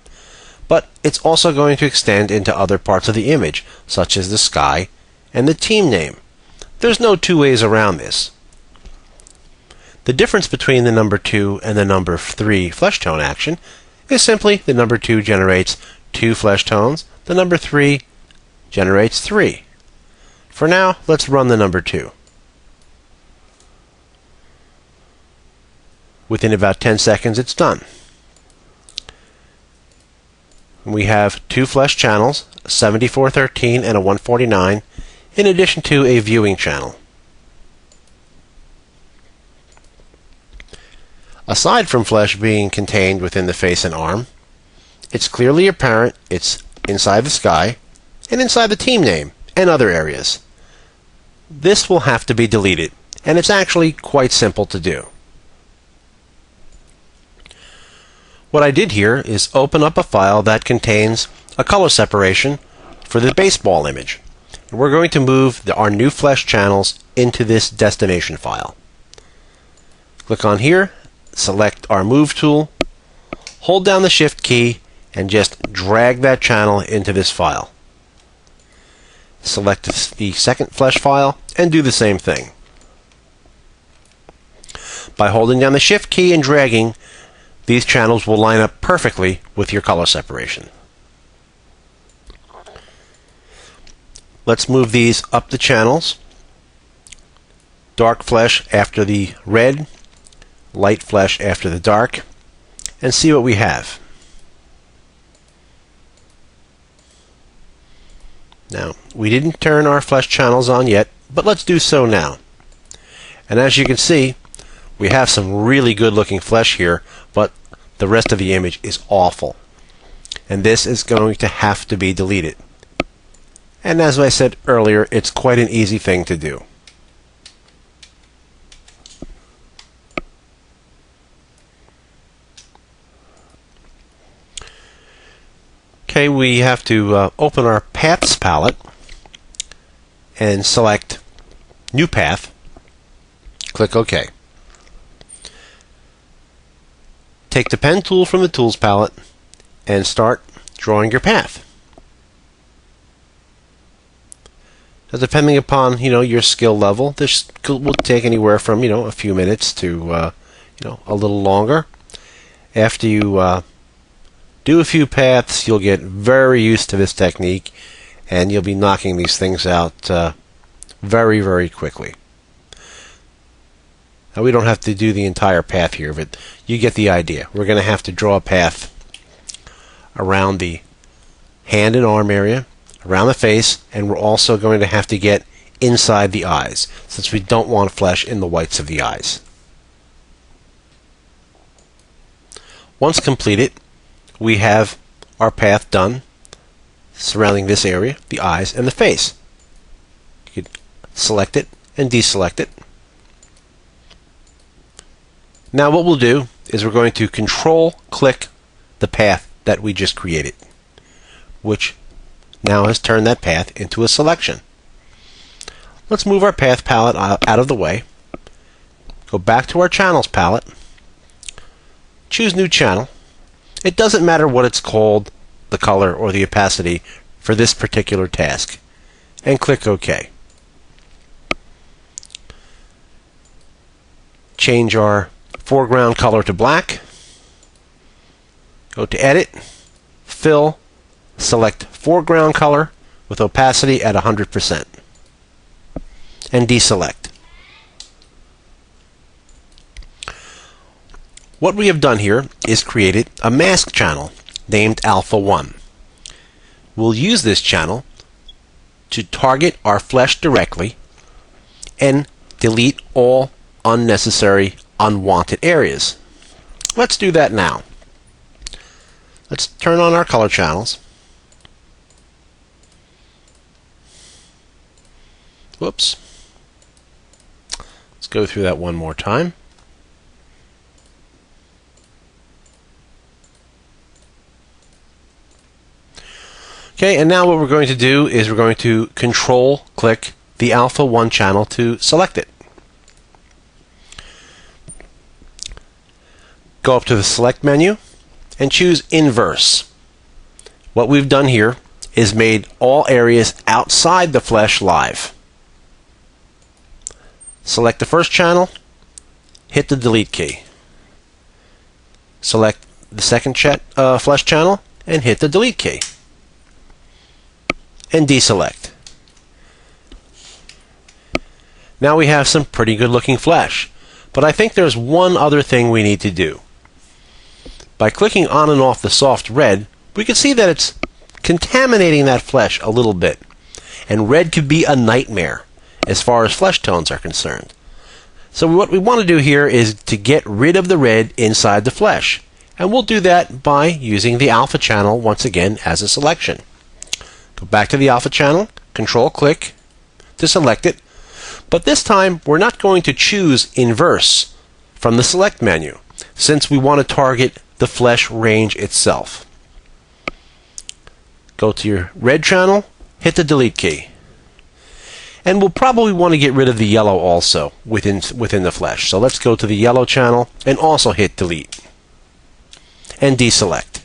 but it's also going to extend into other parts of the image, such as the sky and the team name. There's no 2 ways around this. The difference between the number 2 and the number 3 flesh tone action is simply the number 2 generates 2 flesh tones, the number 3 generates 3. For now, let's run the number 2. Within about 10 seconds, it's done. We have 2 flesh channels, a 7413 and a 149, in addition to a viewing channel. Aside from flesh being contained within the face and arm, it's clearly apparent it's inside the sky and inside the team name and other areas. This will have to be deleted, and it's actually quite simple to do. What I did here is open up a file that contains a color separation for the baseball image. And we're going to move our new flesh channels into this destination file. Click on here, select our Move tool, hold down the Shift key, and just drag that channel into this file. Select the second flesh file and do the same thing. By holding down the Shift key and dragging, these channels will line up perfectly with your color separation. Let's move these up the channels. Dark flesh after the red, light flesh after the dark, and see what we have. Now, we didn't turn our flesh channels on yet, but let's do so now. And as you can see, we have some really good looking flesh here, but the rest of the image is awful. And this is going to have to be deleted. And as I said earlier, it's quite an easy thing to do. Okay, we have to open our Paths palette and select New Path. Click OK. Take the pen tool from the Tools palette and start drawing your path. Now, depending upon your skill level, this will take anywhere from a few minutes to a little longer. After you do a few paths, you'll get very used to this technique, and you'll be knocking these things out very, very quickly. Now, we don't have to do the entire path here, but you get the idea. We're going to have to draw a path around the hand and arm area, around the face, and we're also going to have to get inside the eyes, since we don't want flesh in the whites of the eyes. Once completed, we have our path done surrounding this area, the eyes and the face. You could select it and deselect it. Now what we'll do is we're going to Control-click the path that we just created, which now has turned that path into a selection. Let's move our path palette out of the way. Go back to our Channels palette. Choose New Channel. It doesn't matter what it's called, the color or the opacity for this particular task. And click OK. Change our foreground color to black. Go to Edit, Fill, select Foreground Color with opacity at 100%. And deselect. What we have done here is created a mask channel named Alpha 1. We'll use this channel to target our flesh directly and delete all unnecessary, unwanted areas. Let's do that now. Let's turn on our color channels. Whoops. Let's go through that one more time. Okay, and now what we're going to do is we're going to Control-click the Alpha 1 channel to select it. Go up to the Select menu and choose Inverse. What we've done here is made all areas outside the flesh live. Select the first channel, hit the Delete key. Select the second flesh channel and hit the Delete key. And deselect. Now we have some pretty good looking flesh, but I think there's one other thing we need to do. By clicking on and off the soft red, we can see that it's contaminating that flesh a little bit, and red could be a nightmare as far as flesh tones are concerned. So what we want to do here is to get rid of the red inside the flesh, and we'll do that by using the Alpha channel once again as a selection. Go back to the Alpha channel, Control-click to select it, but this time we're not going to choose Inverse from the Select menu, since we want to target the flesh range itself. Go to your red channel, hit the Delete key. And we'll probably want to get rid of the yellow also within the flesh. So let's go to the yellow channel and also hit Delete. And deselect.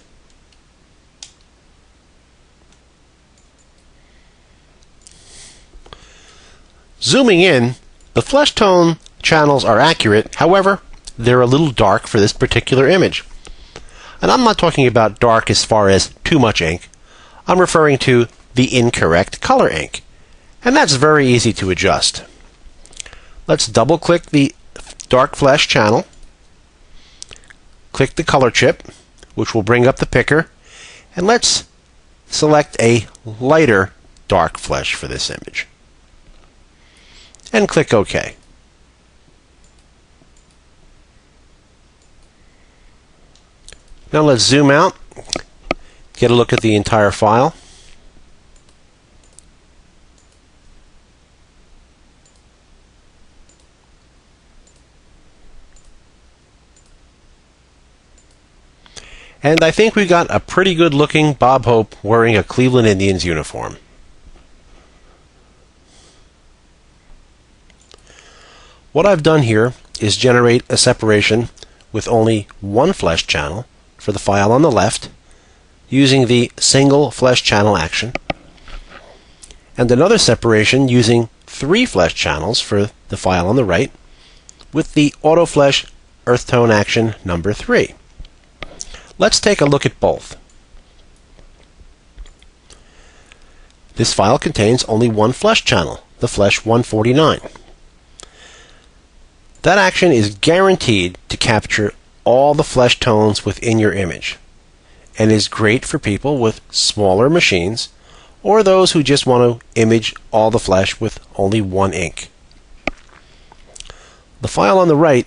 Zooming in, the flesh tone channels are accurate, however, they're a little dark for this particular image. And I'm not talking about dark as far as too much ink. I'm referring to the incorrect color ink. And that's very easy to adjust. Let's double-click the dark flesh channel. Click the color chip, which will bring up the picker. And let's select a lighter dark flesh for this image. And click OK. Now let's zoom out, get a look at the entire file. And I think we got a pretty good looking Bob Hope wearing a Cleveland Indians uniform. What I've done here is generate a separation with only one flesh channel for the file on the left using the single flesh channel action, and another separation using 3 flesh channels for the file on the right with the auto flesh earth tone action number 3. Let's take a look at both. This file contains only one flesh channel, the flesh 149. That action is guaranteed to capture all the flesh tones within your image and is great for people with smaller machines or those who just want to image all the flesh with only one ink. The file on the right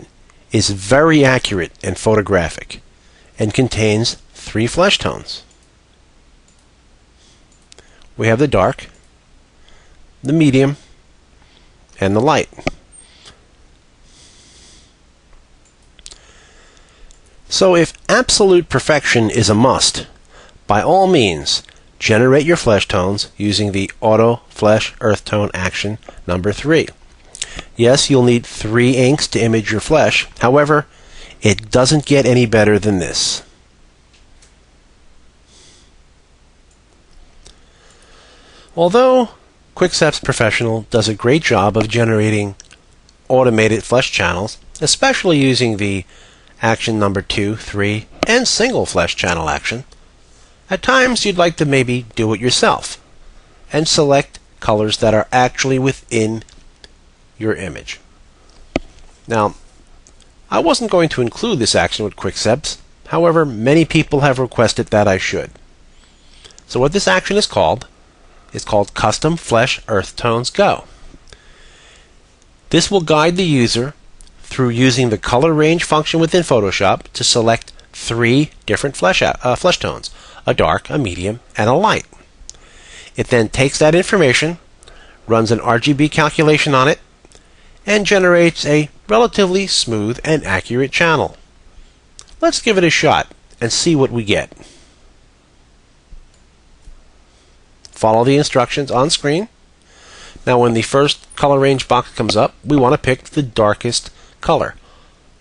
is very accurate and photographic and contains 3 flesh tones. We have the dark, the medium, and the light. So if absolute perfection is a must, by all means, generate your flesh tones using the Auto Flesh Earth Tone action number 3. Yes, you'll need 3 inks to image your flesh. However, it doesn't get any better than this. Although QuikSeps Professional does a great job of generating automated flesh channels, especially using the action number 2, 3, and single flesh channel action, at times you'd like to maybe do it yourself and select colors that are actually within your image. Now, I wasn't going to include this action with QuikSeps, however, many people have requested that I should. So what this action is called Custom Flesh Earth Tones Go. This will guide the user through using the color range function within Photoshop to select 3 different flesh tones, a dark, a medium, and a light. It then takes that information, runs an RGB calculation on it, and generates a relatively smooth and accurate channel. Let's give it a shot and see what we get. Follow the instructions on screen. Now when the first color range box comes up, we want to pick the darkest color,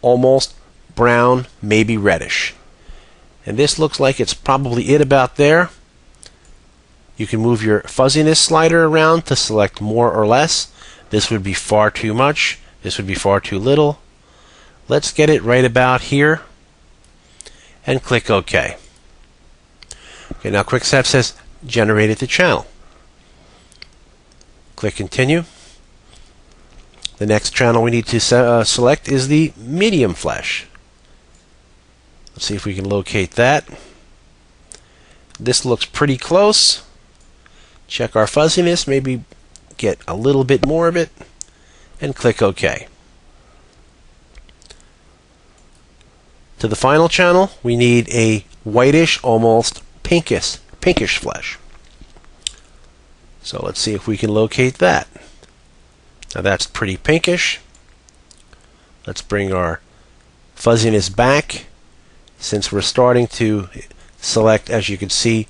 almost brown, maybe reddish. And this looks like it's probably it about there. You can move your fuzziness slider around to select more or less. This would be far too much. This would be far too little. Let's get it right about here and click OK. Okay, now QuikSeps has generated the channel. Click Continue. The next channel we need to select is the medium flesh. Let's see if we can locate that. This looks pretty close. Check our fuzziness, maybe get a little bit more of it, and click OK. To the final channel, we need a whitish, almost pinkish flesh. So let's see if we can locate that. Now that's pretty pinkish. Let's bring our fuzziness back. Since we're starting to select, as you can see,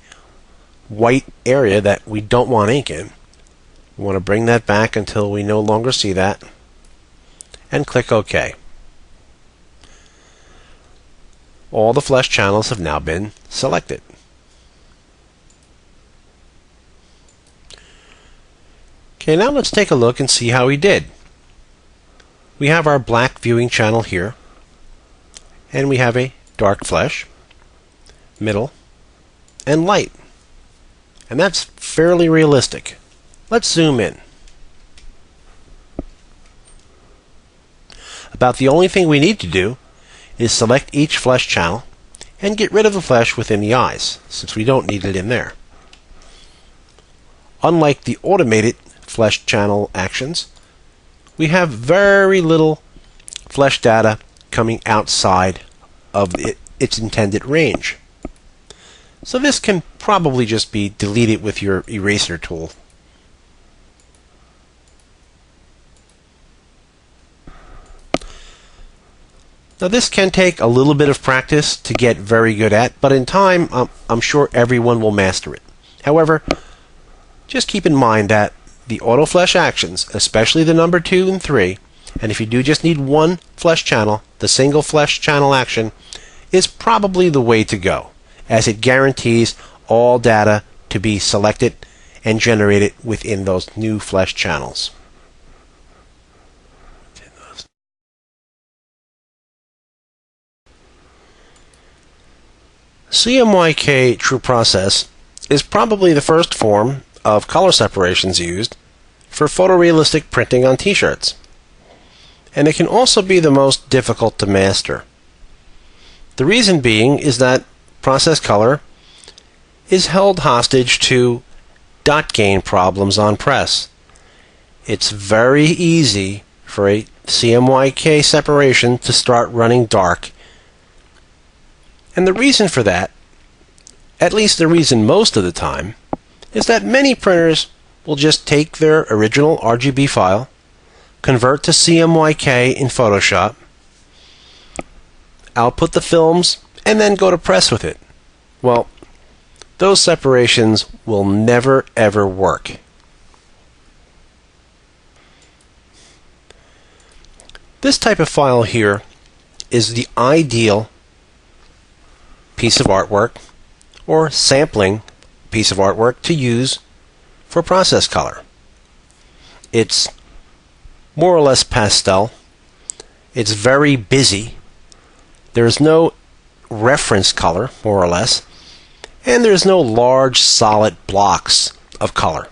white area that we don't want ink in, we want to bring that back until we no longer see that, and click OK. All the flesh channels have now been selected. Okay, now let's take a look and see how we did. We have our black viewing channel here, and we have a dark flesh, middle, and light. And that's fairly realistic. Let's zoom in. About the only thing we need to do is select each flesh channel and get rid of the flesh within the eyes, since we don't need it in there. Unlike the automated flesh channel actions, we have very little flesh data coming outside of its intended range. So this can probably just be deleted with your eraser tool. Now this can take a little bit of practice to get very good at, but in time I'm sure everyone will master it. However, just keep in mind that the auto flesh actions, especially the number 2 and 3, and if you do just need one flesh channel, the single flesh channel action is probably the way to go, as it guarantees all data to be selected and generated within those new flesh channels. CMYK true process is probably the first form of color separations used for photorealistic printing on t-shirts, and it can also be the most difficult to master. The reason being is that process color is held hostage to dot gain problems on press. It's very easy for a CMYK separation to start running dark. And the reason for that, at least the reason most of the time, is that many printers will just take their original RGB file, convert to CMYK in Photoshop, output the films, and then go to press with it. Well, those separations will never ever work. This type of file here is the ideal piece of artwork or sampling piece of artwork to use for process color. It's more or less pastel. It's very busy. There's no reference color, more or less, and there's no large solid blocks of color.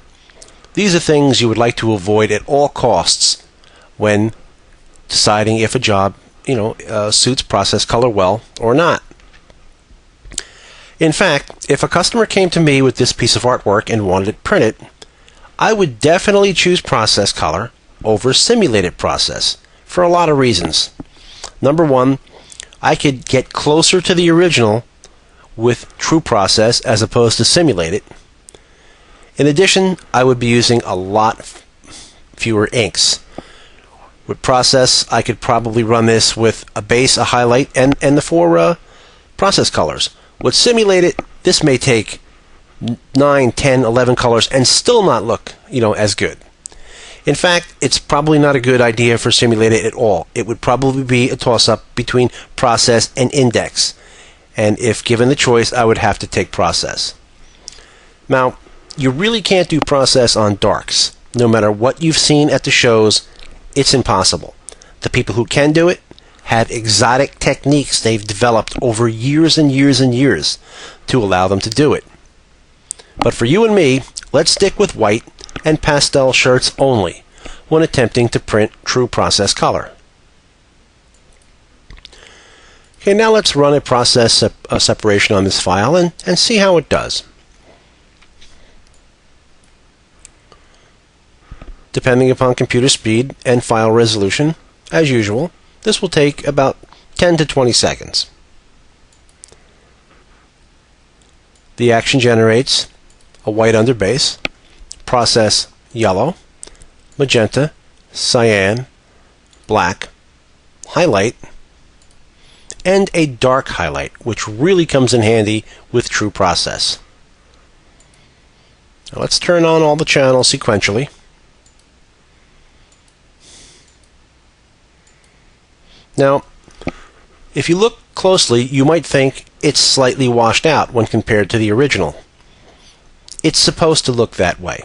These are things you would like to avoid at all costs when deciding if a job, suits process color well or not. In fact, if a customer came to me with this piece of artwork and wanted it printed, I would definitely choose process color over simulated process for a lot of reasons. Number one, I could get closer to the original with true process as opposed to simulated. In addition, I would be using a lot fewer inks. With process, I could probably run this with a base, a highlight, and the 4 process colors. With simulated, this may take 9, 10, 11 colors and still not look, as good. In fact, it's probably not a good idea for simulated at all. It would probably be a toss-up between process and index. And if given the choice, I would have to take process. Now, you really can't do process on darks. No matter what you've seen at the shows, it's impossible. The people who can do it have exotic techniques they've developed over years and years and years to allow them to do it. But for you and me, let's stick with white and pastel shirts only when attempting to print true process color. Okay, now let's run a process separation on this file and see how it does. Depending upon computer speed and file resolution, as usual, this will take about 10 to 20 seconds. The action generates a white underbase, process yellow, magenta, cyan, black, highlight, and a dark highlight, which really comes in handy with true process. Now let's turn on all the channels sequentially. Now, if you look closely, you might think it's slightly washed out when compared to the original. It's supposed to look that way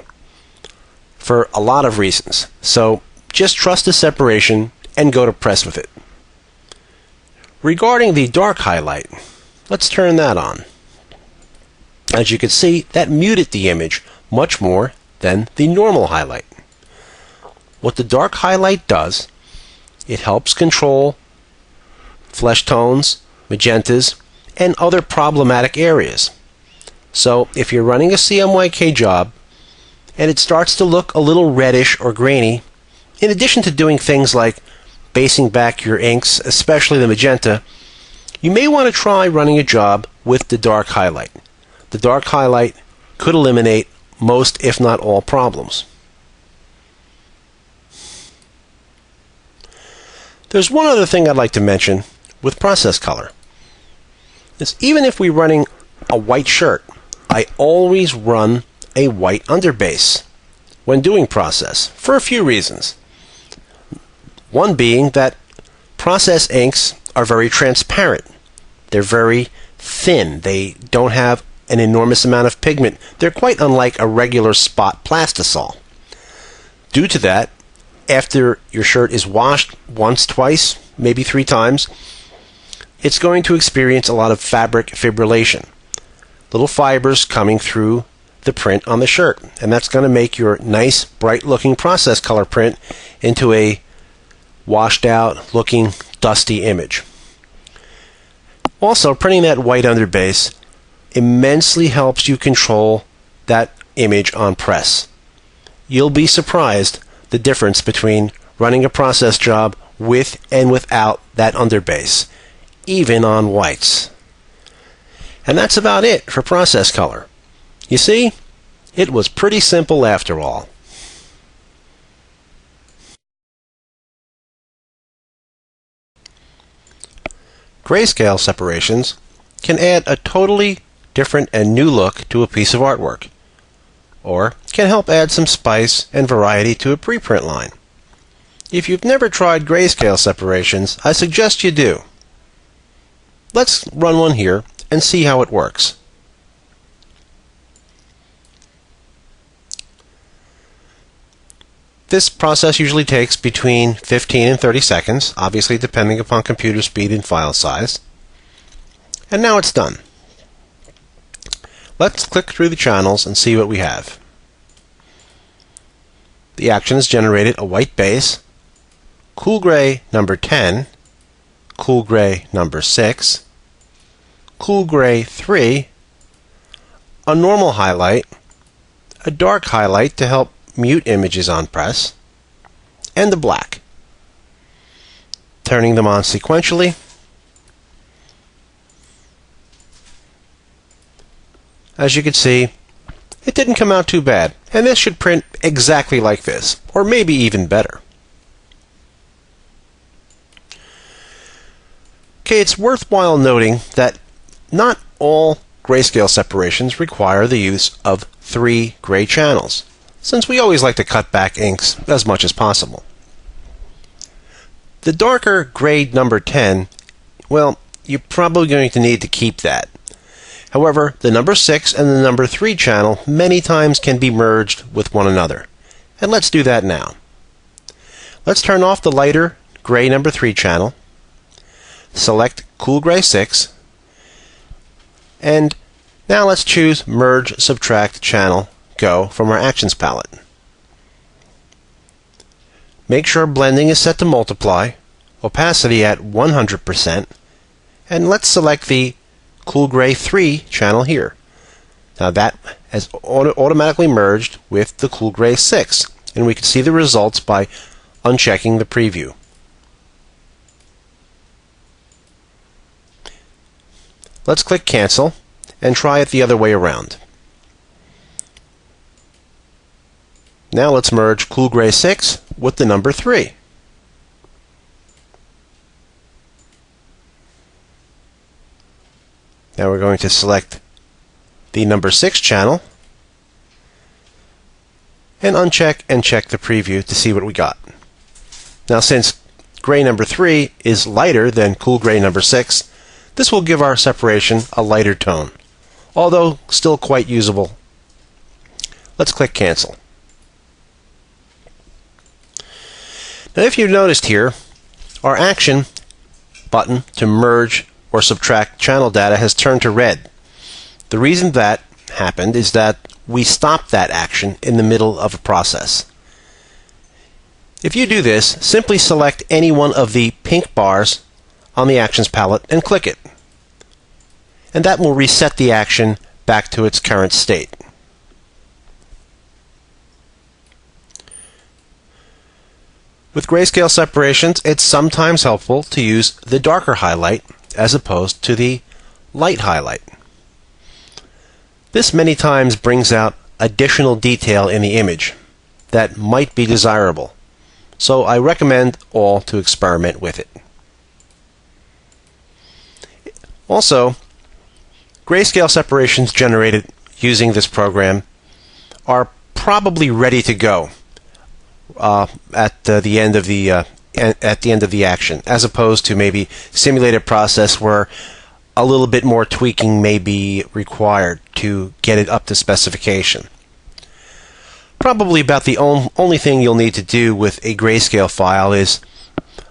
for a lot of reasons. So just trust the separation and go to press with it. Regarding the dark highlight, let's turn that on. As you can see, that muted the image much more than the normal highlight. What the dark highlight does, it helps control flesh tones, magentas, and other problematic areas. So if you're running a CMYK job and it starts to look a little reddish or grainy, in addition to doing things like basing back your inks, especially the magenta, you may want to try running a job with the dark highlight. The dark highlight could eliminate most, if not all, problems. There's one other thing I'd like to mention with process color. Even if we're running a white shirt, I always run a white underbase when doing process for a few reasons. One being that process inks are very transparent. They're very thin. They don't have an enormous amount of pigment. They're quite unlike a regular spot plastisol. Due to that, after your shirt is washed once, twice, maybe 3 times, it's going to experience a lot of fabric fibrillation. Little fibers coming through the print on the shirt. And that's going to make your nice, bright-looking process color print into a washed-out-looking, dusty image. Also, printing that white underbase immensely helps you control that image on press. You'll be surprised the difference between running a process job with and without that underbase, even on whites. And that's about it for process color. You see, it was pretty simple after all. Grayscale separations can add a totally different and new look to a piece of artwork, or can help add some spice and variety to a preprint line. If you've never tried grayscale separations, I suggest you do. Let's run one here and see how it works. This process usually takes between 15 and 30 seconds, obviously depending upon computer speed and file size. And now it's done. Let's click through the channels and see what we have. The action has generated a white base, cool gray number 10, cool gray number 6, cool gray 3, a normal highlight, a dark highlight to help mute images on press, and the black. Turning them on sequentially, as you can see, it didn't come out too bad, and this should print exactly like this, or maybe even better. Okay, it's worthwhile noting that not all grayscale separations require the use of 3 gray channels, since we always like to cut back inks as much as possible. The darker gray number 10, well, you're probably going to need to keep that. However, the number 6 and the number 3 channel many times can be merged with one another. And let's do that now. Let's turn off the lighter gray number 3 channel, select cool gray 6, and now let's choose Merge Subtract Channel Go from our Actions palette. Make sure blending is set to multiply, opacity at 100%, and let's select the cool gray 3 channel here. Now that has automatically merged with the cool gray 6, and we can see the results by unchecking the preview. Let's click Cancel and try it the other way around. Now let's merge cool gray 6 with the number 3. Now we're going to select the number 6 channel and uncheck and check the preview to see what we got. Now since gray number 3 is lighter than cool gray number 6, this will give our separation a lighter tone, although still quite usable. Let's click Cancel. Now if you've noticed here, our Action button to merge or subtract channel data has turned to red. The reason that happened is that we stopped that action in the middle of a process. If you do this, simply select any one of the pink bars on the Actions palette and click it. And that will reset the action back to its current state. With grayscale separations, it's sometimes helpful to use the darker highlight as opposed to the light highlight. This many times brings out additional detail in the image that might be desirable, so I recommend all to experiment with it. Also, grayscale separations generated using this program are probably ready to go at the end of the action, as opposed to maybe simulated process where a little bit more tweaking may be required to get it up to specification. Probably about the only thing you'll need to do with a grayscale file is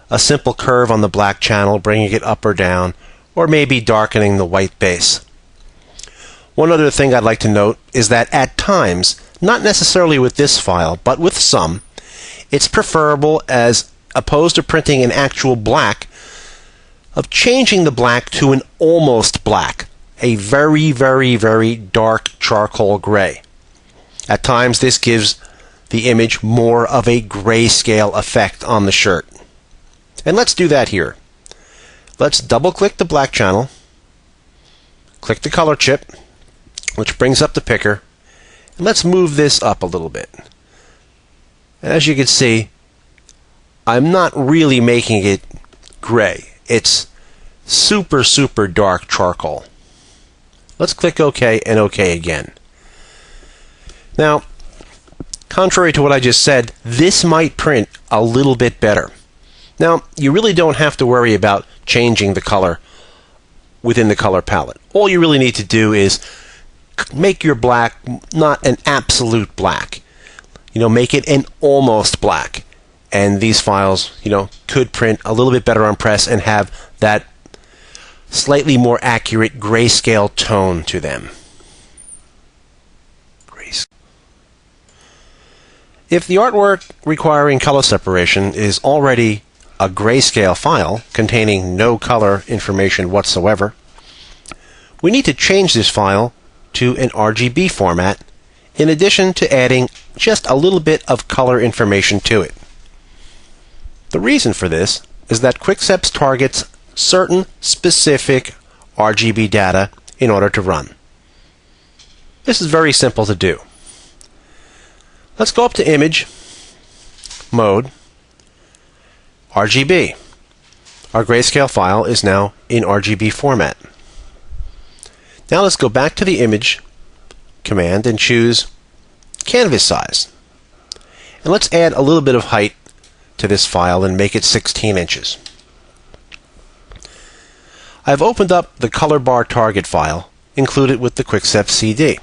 a simple curve on the black channel, bringing it up or down, or maybe darkening the white base. One other thing I'd like to note is that at times, not necessarily with this file, but with some, it's preferable, as opposed to printing an actual black, of changing the black to an almost black, a very, very, very dark charcoal gray. At times this gives the image more of a grayscale effect on the shirt. And let's do that here. Let's double-click the black channel, click the color chip, which brings up the picker, and let's move this up a little bit. As you can see, I'm not really making it gray. It's super, super dark charcoal. Let's click OK and OK again. Now, contrary to what I just said, this might print a little bit better. Now, you really don't have to worry about changing the color within the color palette. All you really need to do is make your black not an absolute black. Make it an almost black. And these files, could print a little bit better on press and have that slightly more accurate grayscale tone to them. If the artwork requiring color separation is already a grayscale file containing no color information whatsoever, we need to change this file to an RGB format in addition to adding just a little bit of color information to it. The reason for this is that QuikSeps targets certain specific RGB data in order to run. This is very simple to do. Let's go up to Image, Mode, RGB. Our grayscale file is now in RGB format. Now let's go back to the Image command and choose Canvas Size. And let's add a little bit of height to this file and make it 16 inches. I've opened up the color bar target file included with the QuikSeps CD.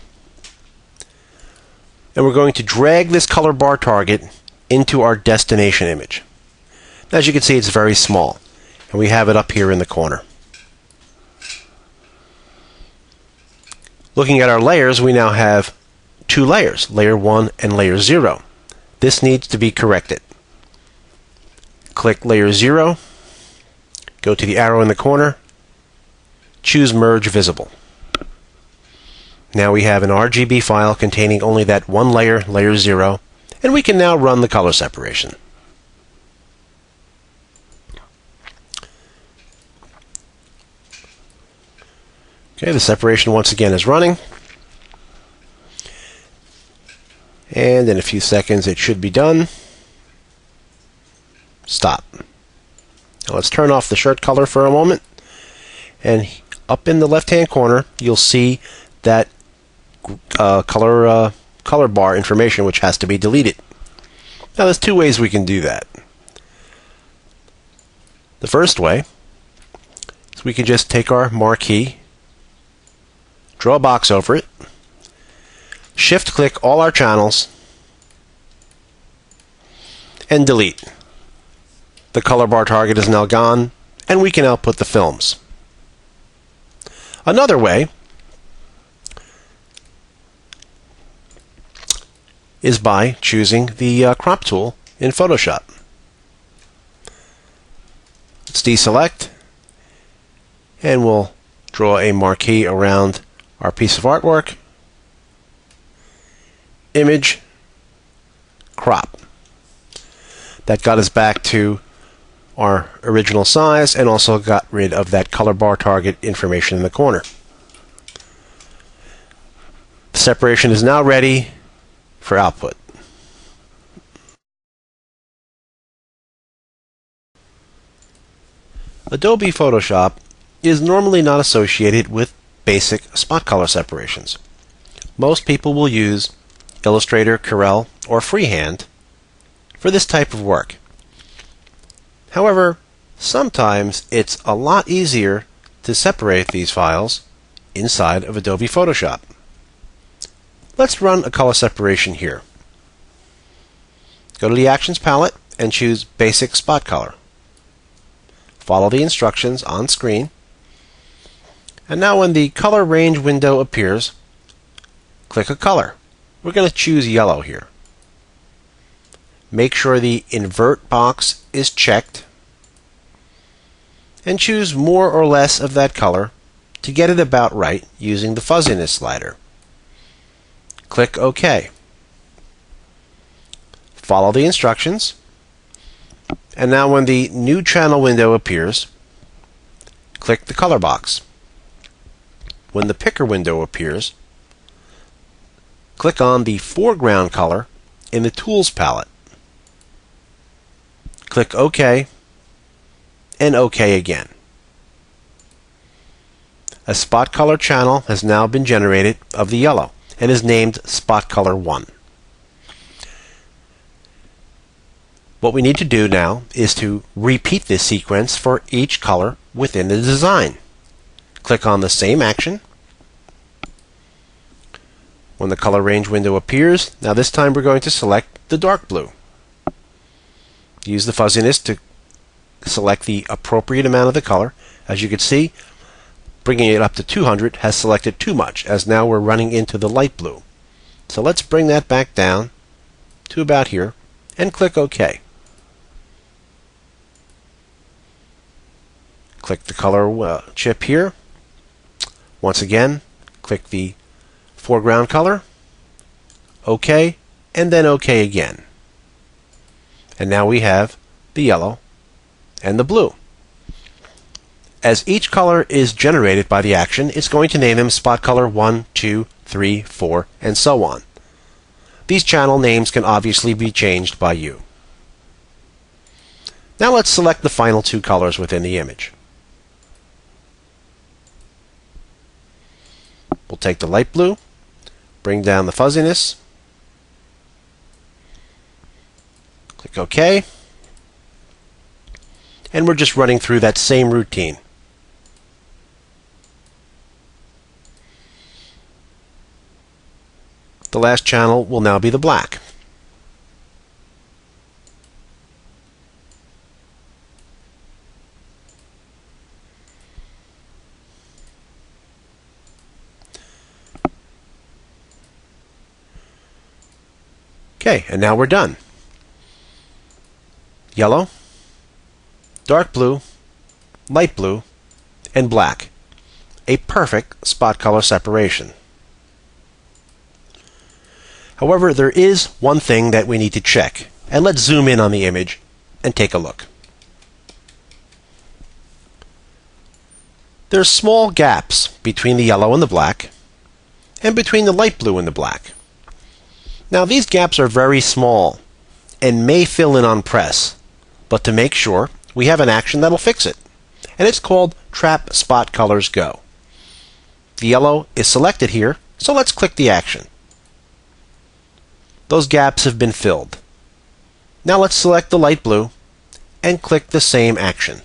And we're going to drag this color bar target into our destination image. As you can see, it's very small, and we have it up here in the corner. Looking at our layers, we now have two layers, layer 1 and layer 0. This needs to be corrected. Click layer 0, go to the arrow in the corner, choose Merge Visible. Now we have an RGB file containing only that one layer, layer 0, and we can now run the color separation. Okay, the separation once again is running. And in a few seconds it should be done. Stop. Now let's turn off the shirt color for a moment. And up in the left-hand corner, you'll see that color bar information which has to be deleted. Now there's two ways we can do that. The first way is we can just take our marquee, draw a box over it, shift click all our channels, and delete. The color bar target is now gone, and we can output the films. Another way is by choosing the crop tool in Photoshop. Let's deselect, and we'll draw a marquee around our piece of artwork. Image, crop. That got us back to our original size and also got rid of that color bar target information in the corner. The separation is now ready for output. Adobe Photoshop is normally not associated with basic spot color separations. Most people will use Illustrator, Corel, or freehand for this type of work. However, sometimes it's a lot easier to separate these files inside of Adobe Photoshop. Let's run a color separation here. Go to the Actions palette and choose Basic Spot Color. Follow the instructions on screen. And now when the color range window appears, click a color. We're going to choose yellow here. Make sure the invert box is checked and choose more or less of that color to get it about right using the fuzziness slider. Click OK. Follow the instructions, and now when the new channel window appears, click the color box. When the picker window appears, click on the foreground color in the Tools palette. Click OK and OK again. A spot color channel has now been generated of the yellow and is named Spot Color 1. What we need to do now is to repeat this sequence for each color within the design. Click on the same action. When the color range window appears, now this time we're going to select the dark blue. Use the fuzziness to select the appropriate amount of the color. As you can see, bringing it up to 200 has selected too much, as now we're running into the light blue. So let's bring that back down to about here and click OK. Click the color chip here. Once again, click the foreground color, OK, and then OK again. And now we have the yellow and the blue. As each color is generated by the action, it's going to name them Spot Color 1, 2, 3, 4, and so on. These channel names can obviously be changed by you. Now let's select the final two colors within the image. We'll take the light blue, bring down the fuzziness, click OK, and we're just running through that same routine. The last channel will now be the black. Okay, and now we're done. Yellow, dark blue, light blue, and black. A perfect spot color separation. However, there is one thing that we need to check, and let's zoom in on the image and take a look. There are small gaps between the yellow and the black, and between the light blue and the black. Now these gaps are very small and may fill in on press, but to make sure, we have an action that'll fix it, and it's called Trap Spot Colors Go. The yellow is selected here, so let's click the action. Those gaps have been filled. Now let's select the light blue and click the same action.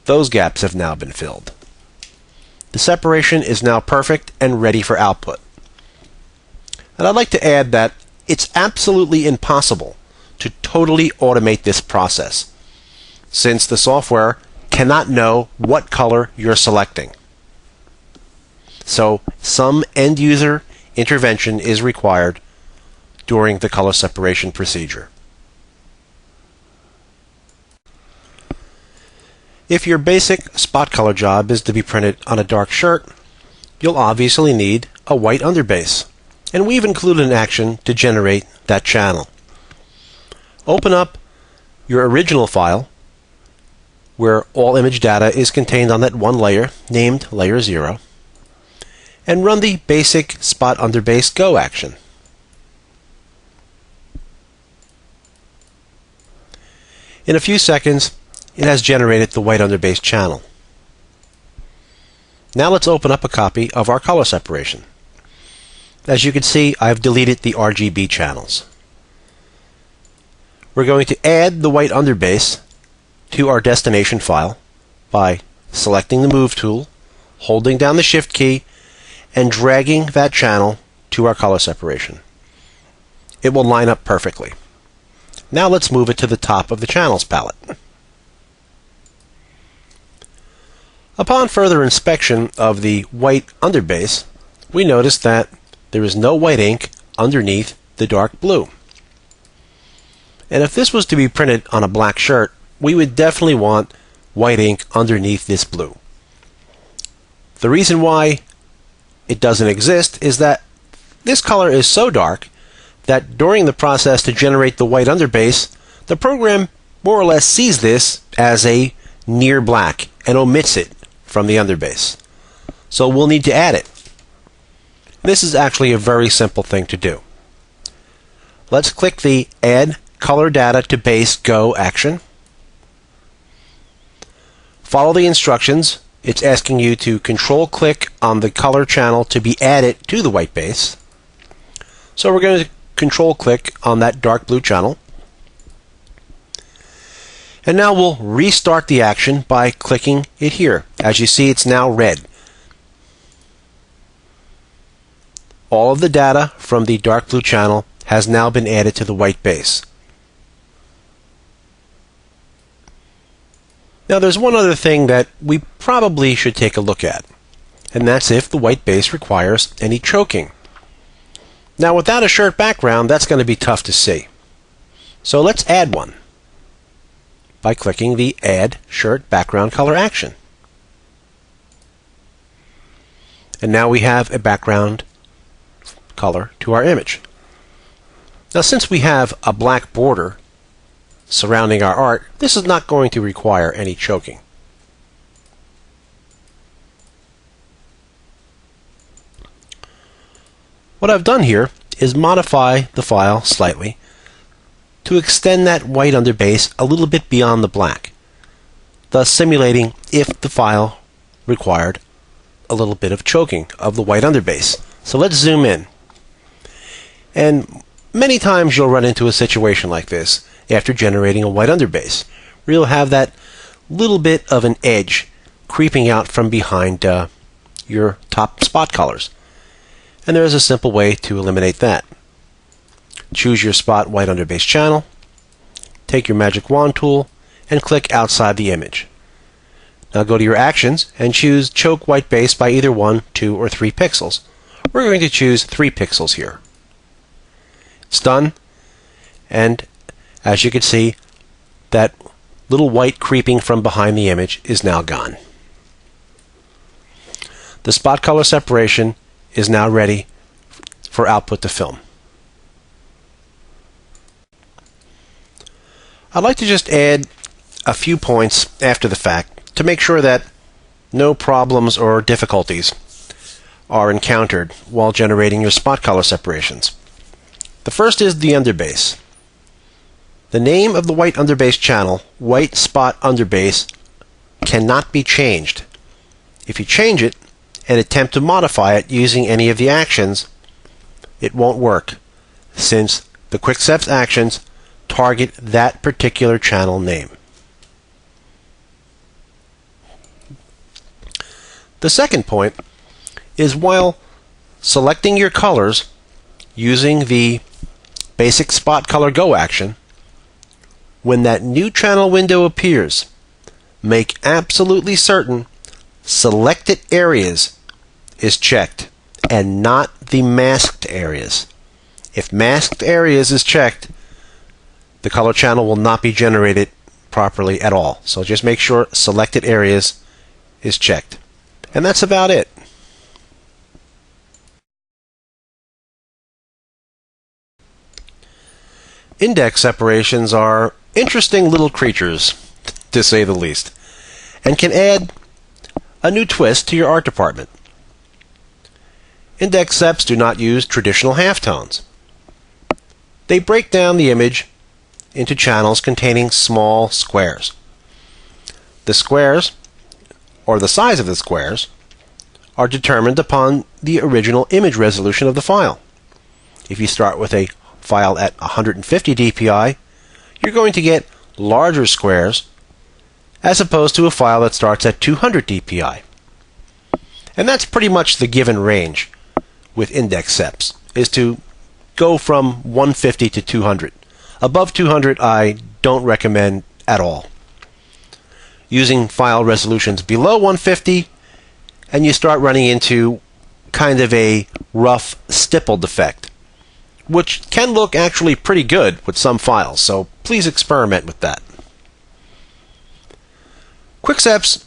Those gaps have now been filled. The separation is now perfect and ready for output. And I'd like to add that it's absolutely impossible to totally automate this process, since the software cannot know what color you're selecting. So some end-user intervention is required during the color separation procedure. If your basic spot color job is to be printed on a dark shirt, you'll obviously need a white underbase, and we've included an action to generate that channel. Open up your original file where all image data is contained on that one layer named Layer 0, and run the basic Spot Underbase Go action. In a few seconds, it has generated the white underbase channel. Now let's open up a copy of our color separation. As you can see, I've deleted the RGB channels. We're going to add the white underbase to our destination file by selecting the Move tool, holding down the Shift key, and dragging that channel to our color separation. It will line up perfectly. Now let's move it to the top of the Channels palette. Upon further inspection of the white underbase, we notice that there is no white ink underneath the dark blue. And if this was to be printed on a black shirt, we would definitely want white ink underneath this blue. The reason why it doesn't exist is that this color is so dark that during the process to generate the white underbase, the program more or less sees this as a near black and omits it from the underbase. So we'll need to add it. This is actually a very simple thing to do. Let's click the Add Color Data to Base Go action. Follow the instructions. It's asking you to control-click on the color channel to be added to the white base. So we're going to control-click on that dark blue channel. And now we'll restart the action by clicking it here. As you see, it's now red. All of the data from the dark blue channel has now been added to the white base. Now there's one other thing that we probably should take a look at, and that's if the white base requires any choking. Now without a shirt background, that's going to be tough to see. So let's add one by clicking the Add Shirt Background Color action. And now we have a background color to our image. Now since we have a black border surrounding our art, this is not going to require any choking. What I've done here is modify the file slightly to extend that white underbase a little bit beyond the black, thus simulating if the file required a little bit of choking of the white underbase. So let's zoom in. And many times you'll run into a situation like this after generating a white underbase, where you'll have that little bit of an edge creeping out from behind your top spot colors. And there is a simple way to eliminate that. Choose your spot white underbase channel, take your magic wand tool, and click outside the image. Now go to your actions and choose choke white base by either 1, 2, or 3 pixels. We're going to choose 3 pixels here. It's done, and as you can see, that little white creeping from behind the image is now gone. The spot color separation is now ready for output to film. I'd like to just add a few points after the fact to make sure that no problems or difficulties are encountered while generating your spot color separations. The first is the underbase. The name of the white underbase channel, white spot underbase, cannot be changed. If you change it and attempt to modify it using any of the actions, it won't work, since the QuikSeps actions target that particular channel name. The second point is while selecting your colors using the basic spot color go action, when that new channel window appears, make absolutely certain selected areas is checked and not the masked areas. If masked areas is checked, the color channel will not be generated properly at all. So just make sure selected areas is checked. And that's about it. Index separations are interesting little creatures, to say the least, and can add a new twist to your art department. IndexSeps do not use traditional halftones. They break down the image into channels containing small squares. The squares, or the size of the squares, are determined upon the original image resolution of the file. If you start with a file at 150 dpi, you're going to get larger squares as opposed to a file that starts at 200 dpi. And that's pretty much the given range with IndexSeps, is to go from 150 to 200. Above 200 I don't recommend at all. Using file resolutions below 150, and you start running into kind of a rough stippled effect, which can look actually pretty good with some files, so please experiment with that. QuikSeps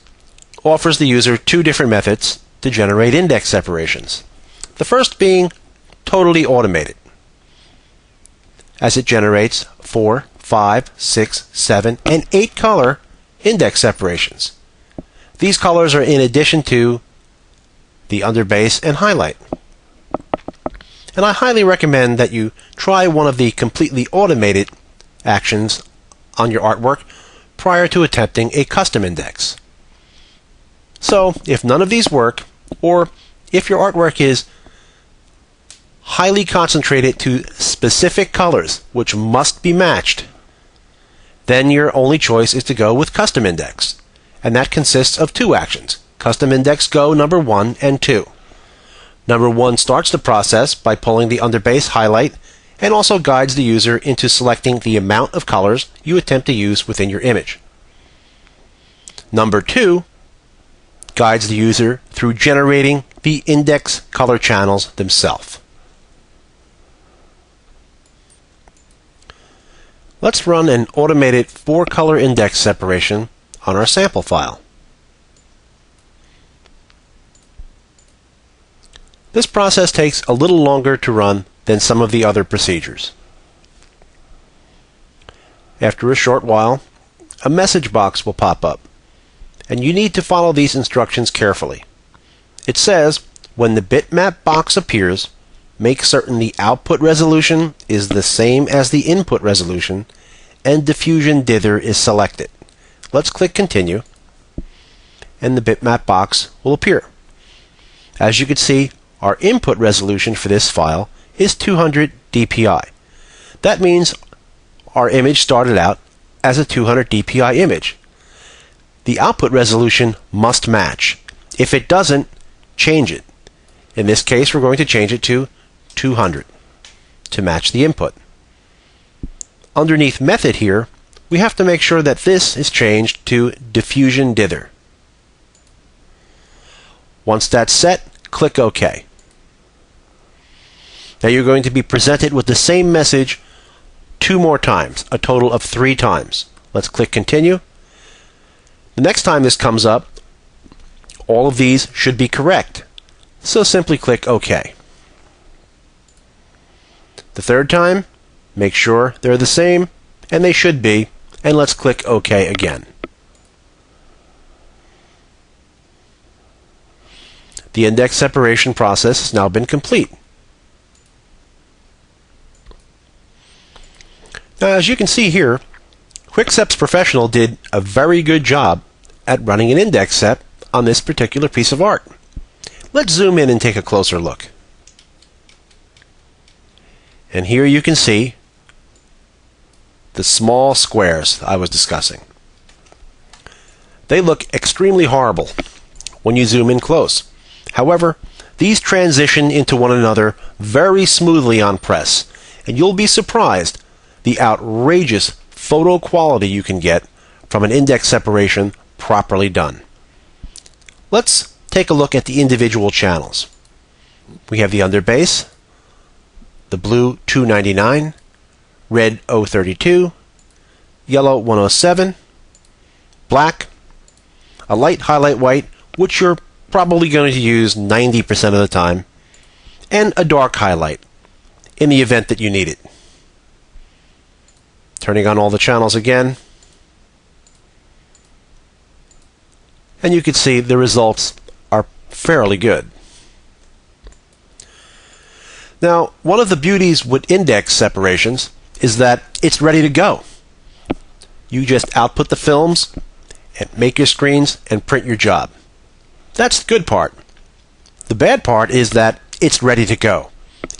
offers the user two different methods to generate index separations. The first being totally automated, as it generates 4, 5, 6, 7, and 8 color index separations. These colors are in addition to the underbase and highlight. And I highly recommend that you try one of the completely automated actions on your artwork prior to attempting a custom index. So, if none of these work, or if your artwork is highly concentrated to specific colors which must be matched, then your only choice is to go with custom index. And that consists of two actions: custom index go number 1 and 2. Number 1 starts the process by pulling the underbase highlight and also guides the user into selecting the amount of colors you attempt to use within your image. Number 2 guides the user through generating the index color channels themselves. Let's run an automated 4-color index separation on our sample file. This process takes a little longer to run than some of the other procedures. After a short while, a message box will pop up, and you need to follow these instructions carefully. It says, when the bitmap box appears, make certain the output resolution is the same as the input resolution, and diffusion dither is selected. Let's click continue, and the bitmap box will appear. As you can see, our input resolution for this file is 200 dpi. That means our image started out as a 200 dpi image. The output resolution must match. If it doesn't, change it. In this case, we're going to change it to 200 to match the input. Underneath method here, we have to make sure that this is changed to diffusion dither. Once that's set, click OK. Now you're going to be presented with the same message 2 more times, a total of 3 times. Let's click continue. The next time this comes up, all of these should be correct, so simply click OK. The third time, make sure they're the same, and they should be, and let's click OK again. The index separation process has now been complete. Now, as you can see here, QuikSeps Professional did a very good job at running an index set on this particular piece of art. Let's zoom in and take a closer look. And here you can see the small squares I was discussing. They look extremely horrible when you zoom in close. However, these transition into one another very smoothly on press, and you'll be surprised the outrageous photo quality you can get from an index separation properly done. Let's take a look at the individual channels. We have the underbase, the blue 299, red 032, yellow 107, black, a light highlight white, which you're probably going to use 90% of the time, and a dark highlight in the event that you need it. Turning on all the channels again, and you can see the results are fairly good. Now, one of the beauties with index separations is that it's ready to go. You just output the films and make your screens and print your job. That's the good part. The bad part is that it's ready to go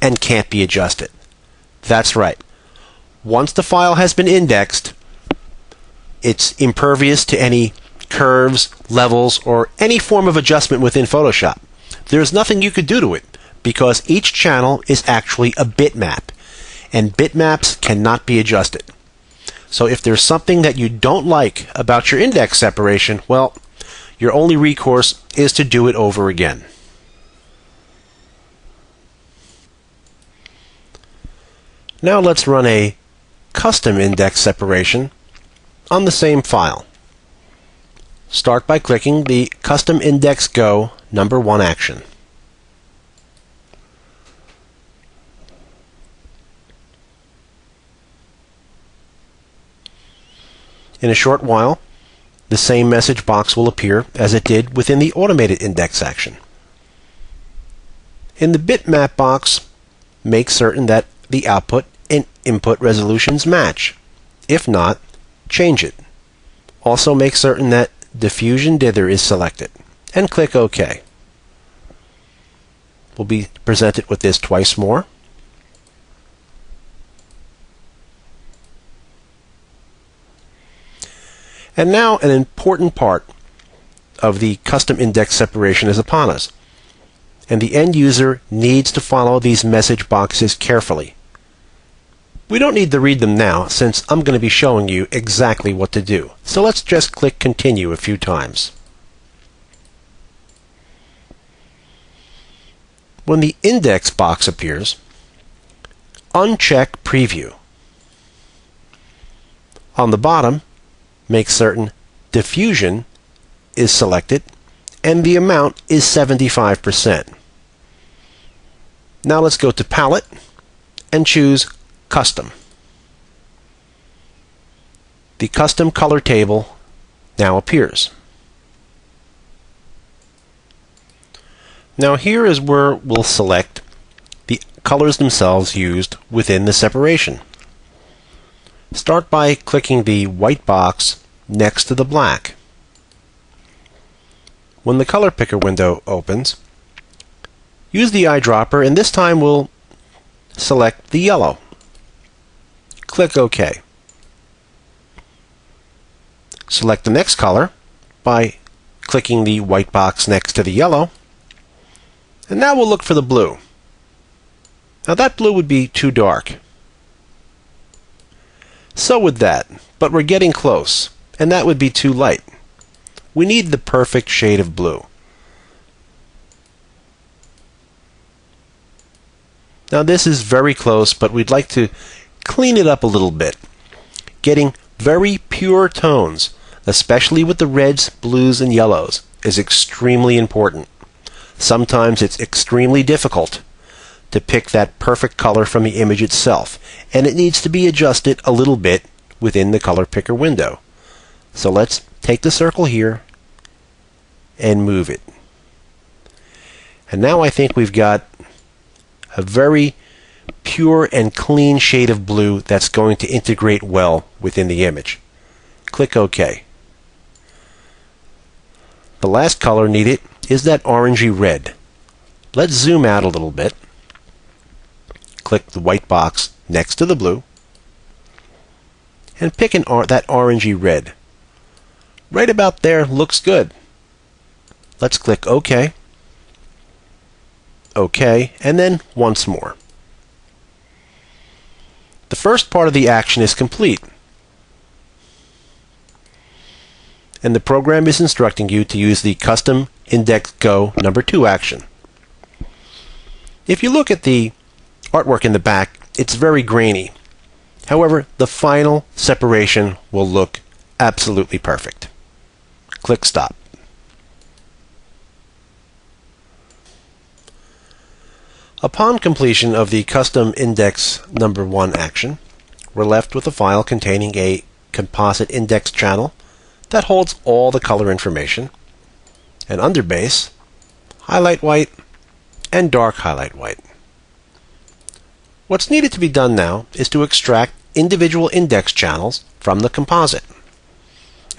and can't be adjusted. That's right. Once the file has been indexed, it's impervious to any curves, levels, or any form of adjustment within Photoshop. There's nothing you could do to it because each channel is actually a bitmap, and bitmaps cannot be adjusted. So if there's something that you don't like about your index separation, well, your only recourse is to do it over again. Now let's run a custom index separation on the same file. Start by clicking the Custom Index Go number 1 action. In a short while, the same message box will appear as it did within the Automated Index action. In the bitmap box, make certain that the output and input resolutions match. If not, change it. Also make certain that Diffusion Dither is selected, and click OK. We'll be presented with this twice more. And now an important part of the custom index separation is upon us, and the end user needs to follow these message boxes carefully. We don't need to read them now since I'm going to be showing you exactly what to do. So let's just click Continue a few times. When the index box appears, uncheck Preview. On the bottom, make certain Diffusion is selected and the amount is 75%. Now let's go to Palette and choose Custom. The custom color table now appears. Now here is where we'll select the colors themselves used within the separation. Start by clicking the white box next to the black. When the color picker window opens, use the eyedropper, and this time we'll select the yellow. Click OK. Select the next color by clicking the white box next to the yellow. And now we'll look for the blue. Now that blue would be too dark. So would that, but we're getting close, and that would be too light. We need the perfect shade of blue. Now this is very close, but we'd like to clean it up a little bit. Getting very pure tones, especially with the reds, blues, and yellows, is extremely important. Sometimes it's extremely difficult to pick that perfect color from the image itself, and it needs to be adjusted a little bit within the color picker window. So let's take the circle here and move it. And now I think we've got a very pure and clean shade of blue that's going to integrate well within the image. Click OK. The last color needed is that orangey red. Let's zoom out a little bit. Click the white box next to the blue and pick that orangey red. Right about there looks good. Let's click OK. OK, and then once more. The first part of the action is complete, and the program is instructing you to use the Custom Index Go number 2 action. If you look at the artwork in the back, it's very grainy. However, the final separation will look absolutely perfect. Click Stop. Upon completion of the Custom Index number 1 action, we're left with a file containing a composite index channel that holds all the color information, an underbase, highlight white, and dark highlight white. What's needed to be done now is to extract individual index channels from the composite.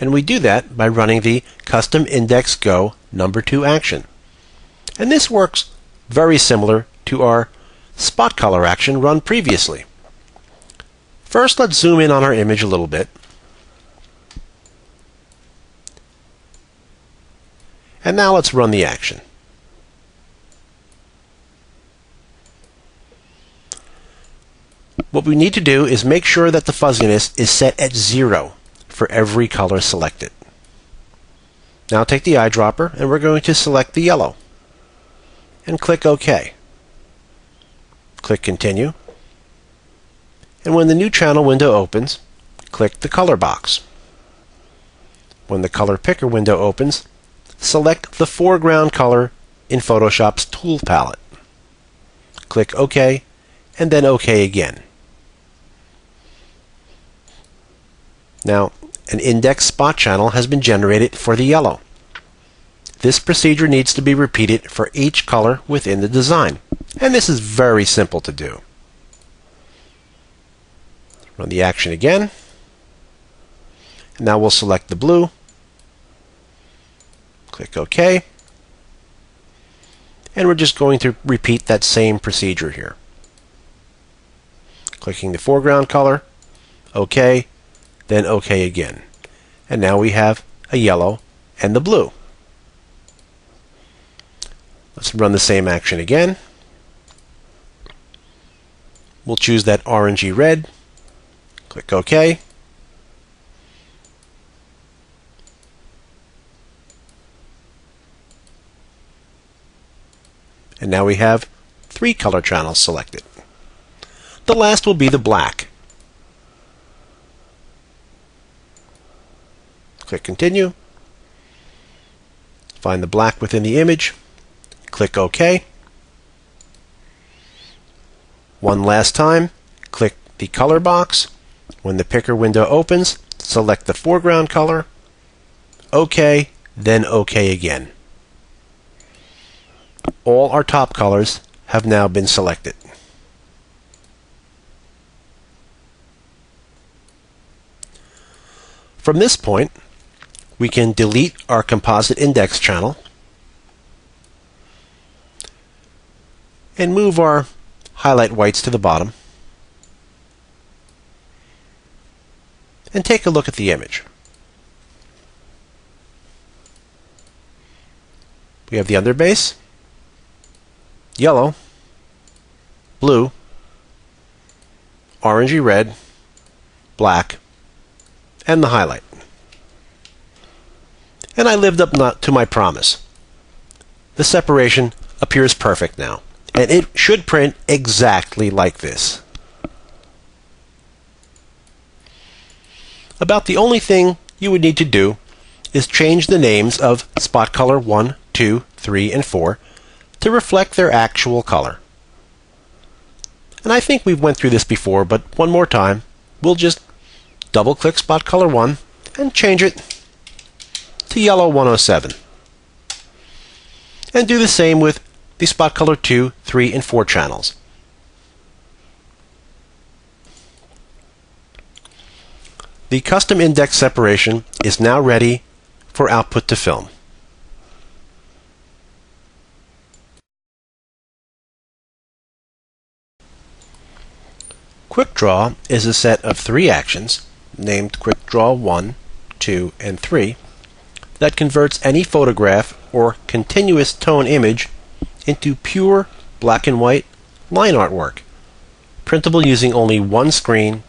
And we do that by running the Custom Index Go number 2 action. And this works very similar to our spot color action run previously. First, let's zoom in on our image a little bit. And now let's run the action. What we need to do is make sure that the fuzziness is set at 0 for every color selected. Now take the eyedropper and we're going to select the yellow and click OK. Click Continue. And when the new channel window opens, click the color box. When the color picker window opens, select the foreground color in Photoshop's tool palette. Click OK and then OK again. Now, an index spot channel has been generated for the yellow. This procedure needs to be repeated for each color within the design, and this is very simple to do. Run the action again. Now we'll select the blue. Click OK. And we're just going to repeat that same procedure here. Clicking the foreground color, OK, then OK again. And now we have a yellow and the blue. Let's run the same action again. We'll choose that orangey red. Click OK. And now we have 3 color channels selected. The last will be the black. Click Continue. Find the black within the image. Click OK. One last time, click the color box. When the picker window opens, select the foreground color. OK, then OK again. All our top colors have now been selected. From this point, we can delete our composite index channel and move our highlight whites to the bottom and take a look at the image. We have the underbase, yellow, blue, orangey red, black, and the highlight. And I lived up to my promise. The separation appears perfect now, and it should print exactly like this. About the only thing you would need to do is change the names of spot color 1, 2, 3, and 4 to reflect their actual color. And I think we've went through this before, but one more time, we'll just double-click spot color 1 and change it to yellow 107. And do the same with the spot color 2, 3, and 4 channels. The custom index separation is now ready for output to film. QuickDraw is a set of 3 actions, named QuickDraw 1, 2, and 3, that converts any photograph or continuous tone image into pure black and white line artwork, printable using only one screen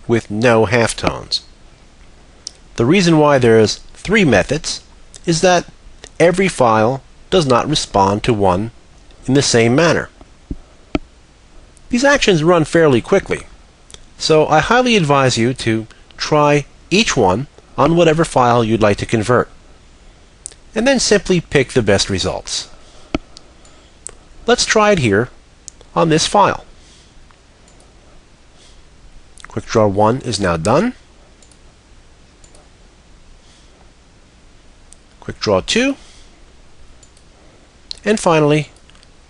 with no halftones. The reason why there's 3 methods is that every file does not respond to one in the same manner. These actions run fairly quickly, so I highly advise you to try each one on whatever file you'd like to convert, and then simply pick the best results. Let's try it here on this file. QuickDraw 1 is now done. QuickDraw 2, and finally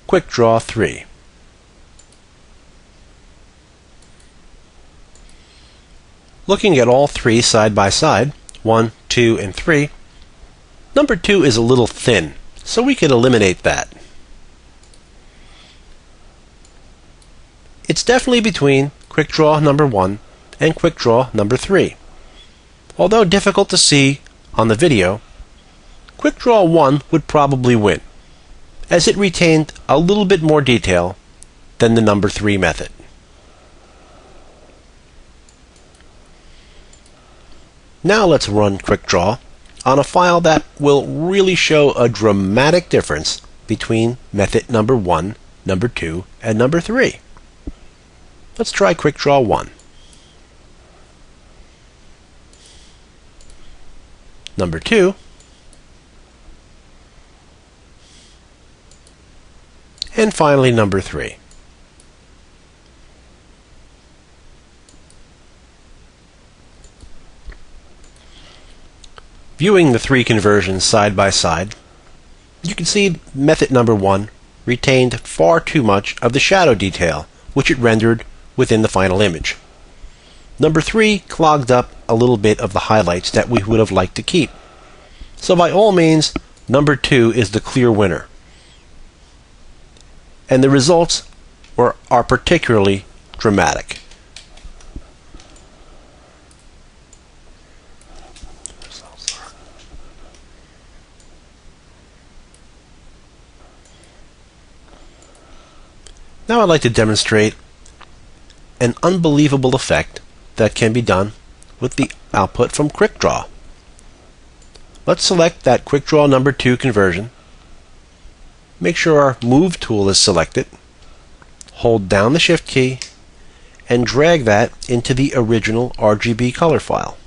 QuickDraw 3. Looking at all 3 side by side, 1, 2, and 3, number 2 is a little thin, so we can eliminate that. It's definitely between QuickDraw number 1 and QuickDraw number 3. Although difficult to see on the video, QuickDraw 1 would probably win, as it retained a little bit more detail than the number 3 method. Now let's run QuickDraw on a file that will really show a dramatic difference between method number 1, number 2, and number 3. Let's try QuickDraw 1. Number 2. And finally number 3. Viewing the 3 conversions side by side, you can see method number 1 retained far too much of the shadow detail, which it rendered within the final image. Number 3 clogged up a little bit of the highlights that we would have liked to keep. So by all means, number 2 is the clear winner. And the results are particularly dramatic. Now I'd like to demonstrate an unbelievable effect that can be done with the output from QuickDraw. Let's select that QuickDraw number 2 conversion. Make sure our Move tool is selected. Hold down the Shift key and drag that into the original RGB color file.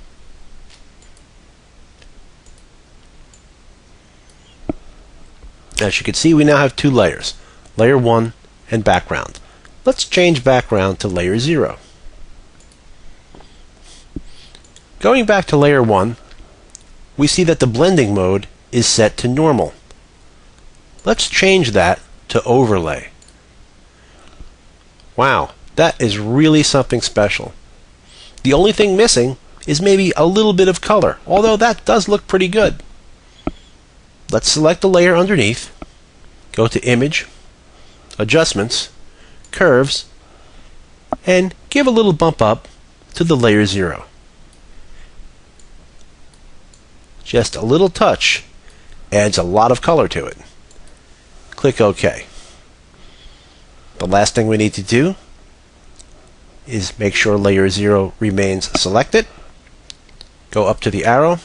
As you can see, we now have 2 layers, layer 1 and background. Let's change background to layer 0. Going back to layer 1, we see that the blending mode is set to normal. Let's change that to overlay. Wow, that is really something special. The only thing missing is maybe a little bit of color, although that does look pretty good. Let's select the layer underneath, go to Image, Adjustments, Curves, and give a little bump up to the layer 0. Just a little touch adds a lot of color to it. Click OK. The last thing we need to do is make sure layer 0 remains selected. Go up to the arrow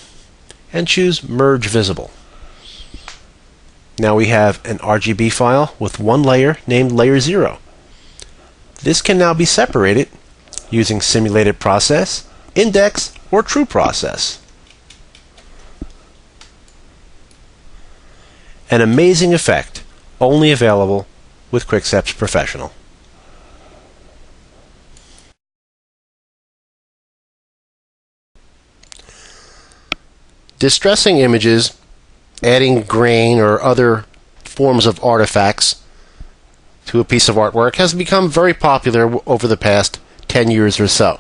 and choose Merge Visible. Now we have an RGB file with one layer named layer 0. This can now be separated using Simulated Process, Index, or True Process. An amazing effect, only available with QuickSeps Professional. Distressing images, adding grain or other forms of artifacts to a piece of artwork has become very popular over the past 10 years or so.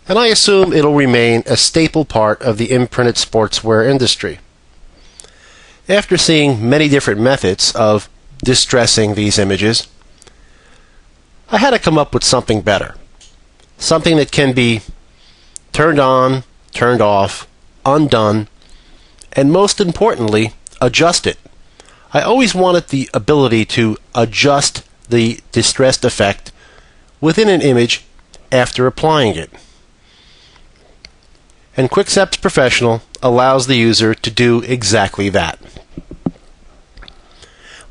And I assume it'll remain a staple part of the imprinted sportswear industry. After seeing many different methods of distressing these images, I had to come up with something better. Something that can be turned on, turned off, undone, and most importantly, adjusted. I always wanted the ability to adjust the distressed effect within an image after applying it. And QuickSeps Professional allows the user to do exactly that.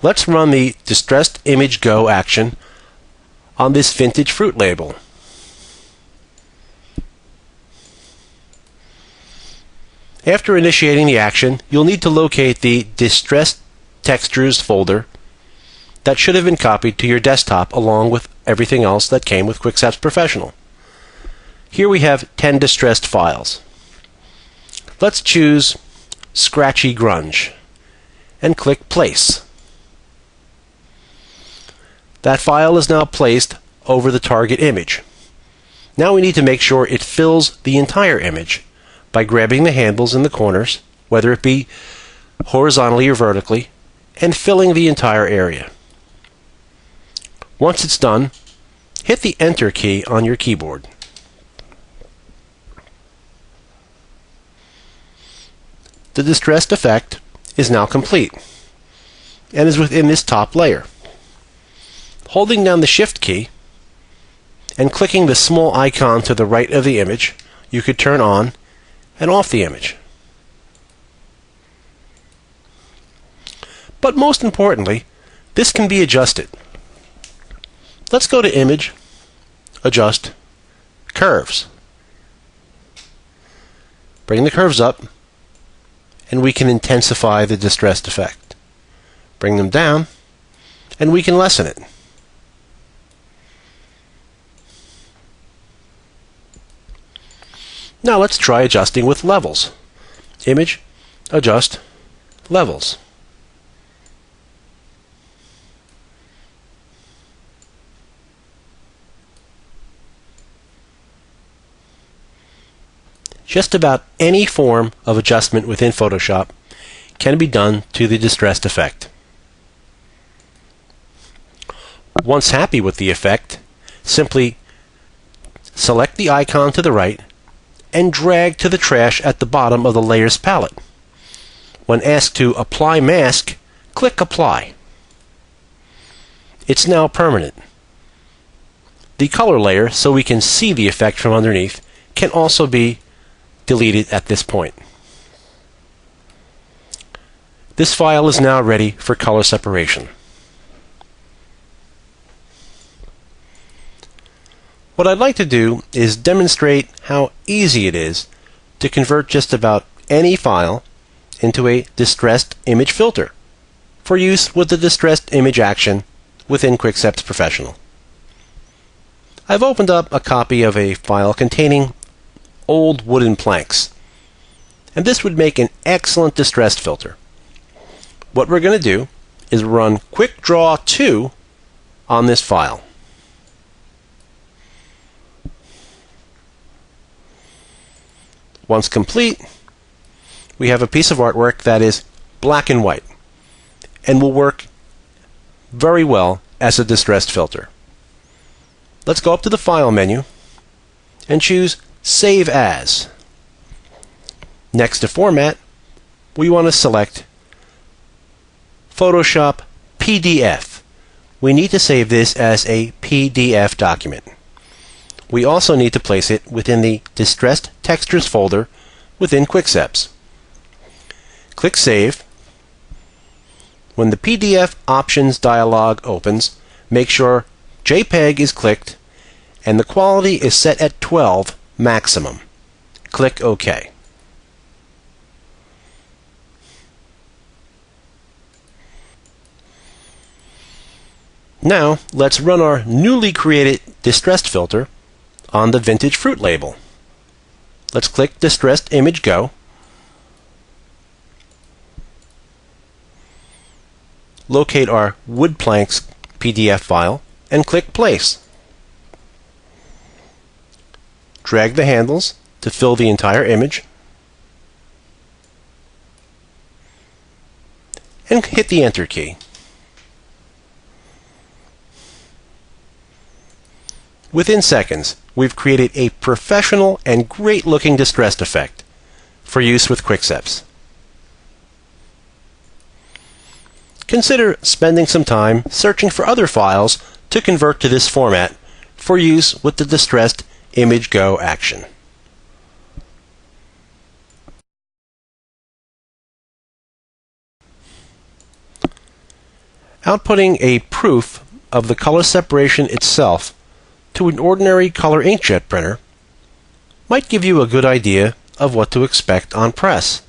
Let's run the Distressed Image Go action on this vintage fruit label. After initiating the action, you'll need to locate the Distressed Textures folder that should have been copied to your desktop along with everything else that came with QuickSeps Professional. Here we have 10 distressed files. Let's choose Scratchy Grunge and click Place. That file is now placed over the target image. Now we need to make sure it fills the entire image by grabbing the handles in the corners, whether it be horizontally or vertically, and filling the entire area. Once it's done, hit the Enter key on your keyboard. The distressed effect is now complete and is within this top layer. Holding down the Shift key and clicking the small icon to the right of the image, you could turn on and off the image. But most importantly, this can be adjusted. Let's go to Image, Adjust, Curves. Bring the curves up, and we can intensify the distressed effect. Bring them down, and we can lessen it. Now let's try adjusting with levels. Image, Adjust, Levels. Just about any form of adjustment within Photoshop can be done to the distressed effect. Once happy with the effect, simply select the icon to the right and drag to the trash at the bottom of the Layers palette. When asked to apply mask, click Apply. It's now permanent. The color layer, so we can see the effect from underneath, can also be deleted at this point. This file is now ready for color separation. What I'd like to do is demonstrate how easy it is to convert just about any file into a distressed image filter for use with the distressed image action within QuikSeps Professional. I've opened up a copy of a file containing old wooden planks, and this would make an excellent distressed filter. What we're going to do is run Quick Draw 2 on this file. Once complete, we have a piece of artwork that is black and white and will work very well as a distressed filter. Let's go up to the File menu and choose Save As. Next to Format, we want to select Photoshop PDF. We need to save this as a PDF document. We also need to place it within the Distressed Textures folder within QuikSeps. Click Save. When the PDF Options dialog opens, make sure JPEG is clicked and the quality is set at 12 maximum. Click OK. Now let's run our newly created distressed filter on the vintage fruit label. Let's click Distressed Image Go. Locate our wood planks PDF file and click Place. Drag the handles to fill the entire image and hit the Enter key. Within seconds, we've created a professional and great-looking distressed effect for use with QuikSeps. Consider spending some time searching for other files to convert to this format for use with the distressed Image Go action. Outputting a proof of the color separation itself to an ordinary color inkjet printer might give you a good idea of what to expect on press.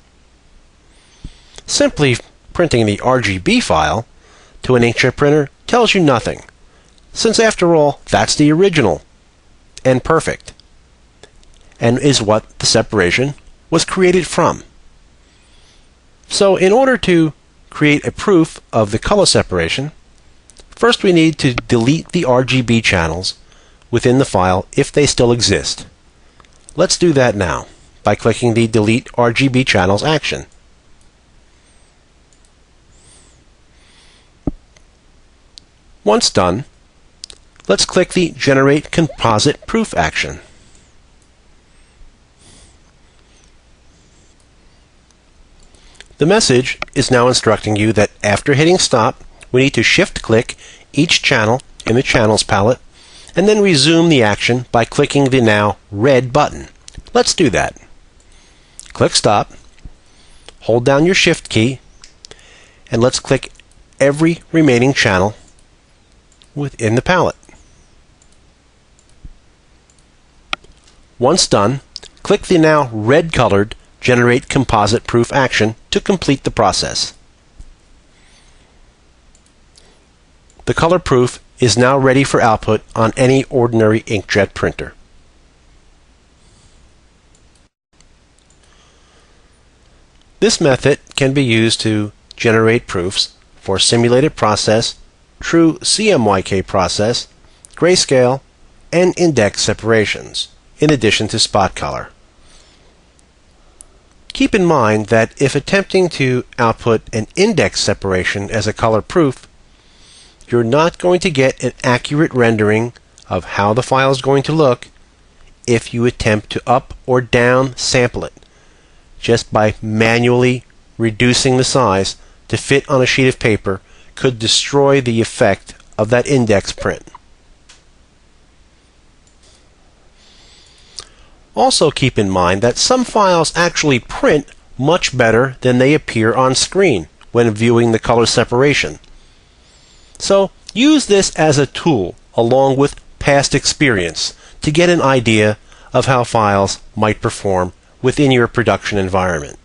Simply printing the RGB file to an inkjet printer tells you nothing, since after all, that's the original and perfect, and is what the separation was created from. So in order to create a proof of the color separation, first we need to delete the RGB channels within the file if they still exist. Let's do that now by clicking the Delete RGB Channels action. Once done, let's click the Generate Composite Proof action. The message is now instructing you that after hitting stop, we need to shift-click each channel in the Channels palette and then resume the action by clicking the now red button. Let's do that. Click stop, hold down your Shift key, and let's click every remaining channel within the palette. Once done, click the now red-colored Generate Composite Proof action to complete the process. The color proof is now ready for output on any ordinary inkjet printer. This method can be used to generate proofs for simulated process, true CMYK process, grayscale, and index separations, in addition to spot color. Keep in mind that if attempting to output an index separation as a color proof, you're not going to get an accurate rendering of how the file is going to look if you attempt to up or down sample it just by manually reducing the size to fit on a sheet of paper could destroy the effect of that index print. Also keep in mind that some files actually print much better than they appear on screen when viewing the color separation. So use this as a tool along with past experience to get an idea of how files might perform within your production environment.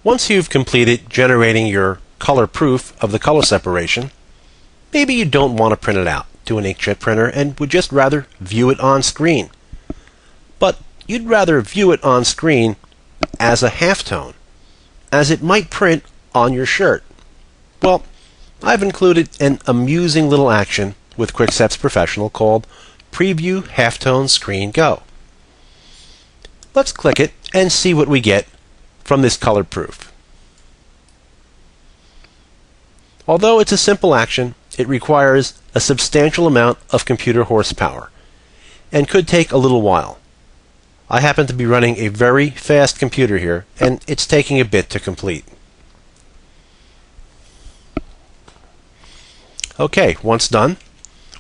Once you've completed generating your color proof of the color separation, maybe you don't want to print it out to an inkjet printer and would just rather view it on screen. But you'd rather view it on screen as a halftone, as it might print on your shirt. Well, I've included an amusing little action with QuikSeps Professional called Preview Halftone Screen Go. Let's click it and see what we get from this color proof. Although it's a simple action, it requires a substantial amount of computer horsepower and could take a little while. I happen to be running a very fast computer here, and it's taking a bit to complete. Okay, once done,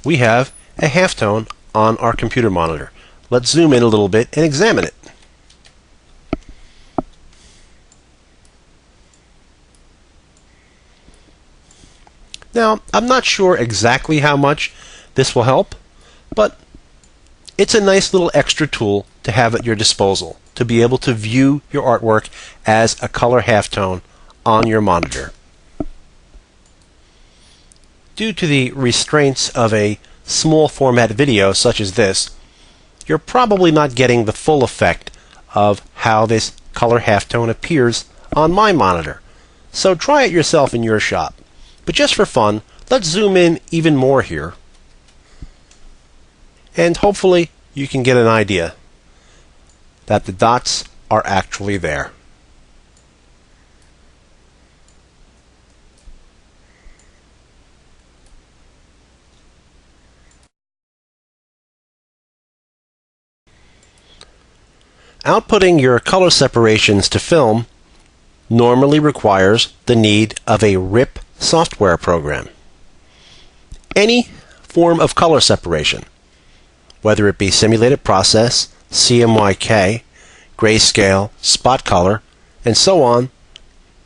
we have a halftone on our computer monitor. Let's zoom in a little bit and examine it. Now, I'm not sure exactly how much this will help, but it's a nice little extra tool to have at your disposal to be able to view your artwork as a color halftone on your monitor. Due to the restraints of a small format video such as this, you're probably not getting the full effect of how this color halftone appears on my monitor. So try it yourself in your shop. But just for fun, let's zoom in even more here. And hopefully you can get an idea that the dots are actually there. Outputting your color separations to film normally requires the need of a RIP software program. Any form of color separation, whether it be simulated process, CMYK, grayscale, spot color, and so on,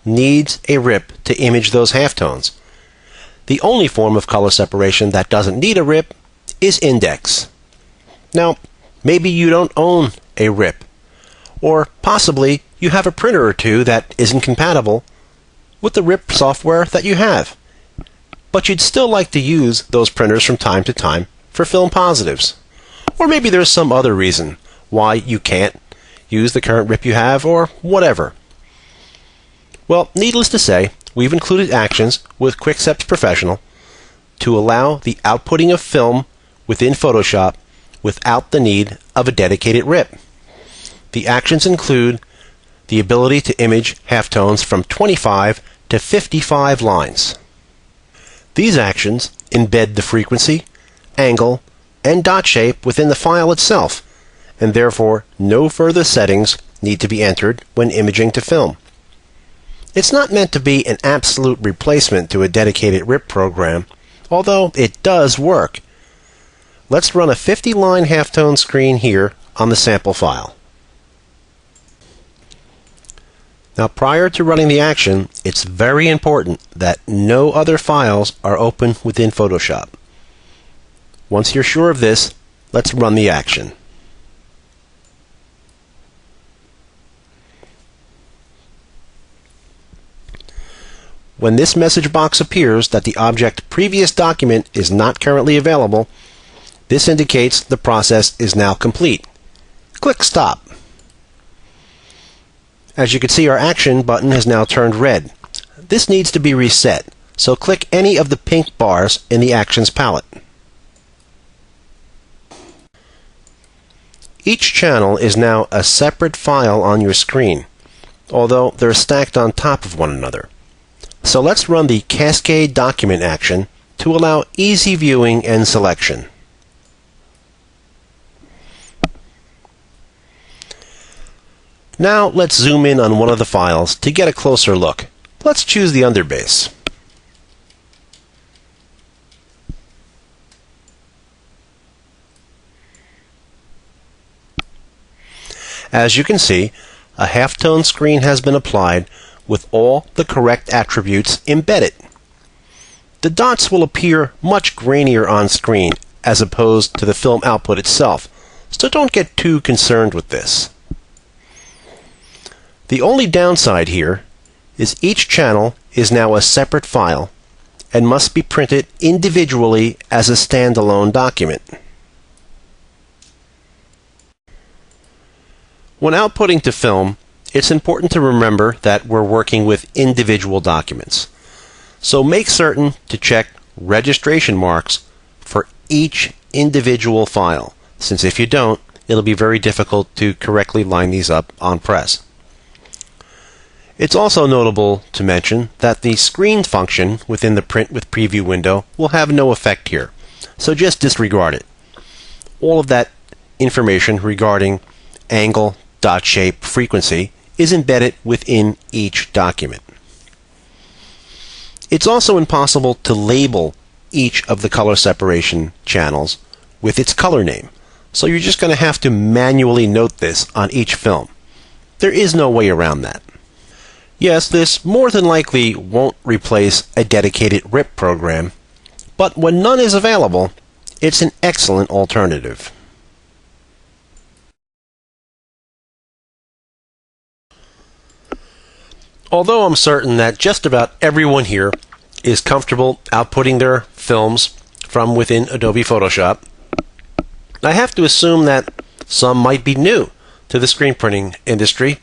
needs a RIP to image those halftones. The only form of color separation that doesn't need a RIP is index. Now, maybe you don't own a RIP, or possibly you have a printer or two that isn't compatible with the RIP software that you have, but you'd still like to use those printers from time to time for film positives. Or maybe there's some other reason why you can't use the current RIP you have, or whatever. Well, needless to say, we've included actions with QuikSeps Professional to allow the outputting of film within Photoshop without the need of a dedicated RIP. The actions include the ability to image halftones from 25 to 55 lines. These actions embed the frequency, angle, and dot shape within the file itself, and therefore no further settings need to be entered when imaging to film. It's not meant to be an absolute replacement to a dedicated RIP program, although it does work. Let's run a 50-line halftone screen here on the sample file. Now, prior to running the action, it's very important that no other files are open within Photoshop. Once you're sure of this, let's run the action. When this message box appears that the object previous document is not currently available, this indicates the process is now complete. Click Stop. As you can see, our action button has now turned red. This needs to be reset, so click any of the pink bars in the Actions palette. Each channel is now a separate file on your screen, although they're stacked on top of one another. So let's run the Cascade Document action to allow easy viewing and selection. Now let's zoom in on one of the files to get a closer look. Let's choose the underbase. As you can see, a halftone screen has been applied with all the correct attributes embedded. The dots will appear much grainier on screen as opposed to the film output itself, so don't get too concerned with this. The only downside here is each channel is now a separate file and must be printed individually as a standalone document. When outputting to film, it's important to remember that we're working with individual documents. So make certain to check registration marks for each individual file, since if you don't, it'll be very difficult to correctly line these up on press. It's also notable to mention that the screen function within the Print with Preview window will have no effect here, so just disregard it. All of that information regarding angle, dot shape, frequency is embedded within each document. It's also impossible to label each of the color separation channels with its color name, so you're just going to have to manually note this on each film. There is no way around that. Yes, this more than likely won't replace a dedicated RIP program, but when none is available, it's an excellent alternative. Although I'm certain that just about everyone here is comfortable outputting their films from within Adobe Photoshop, I have to assume that some might be new to the screen printing industry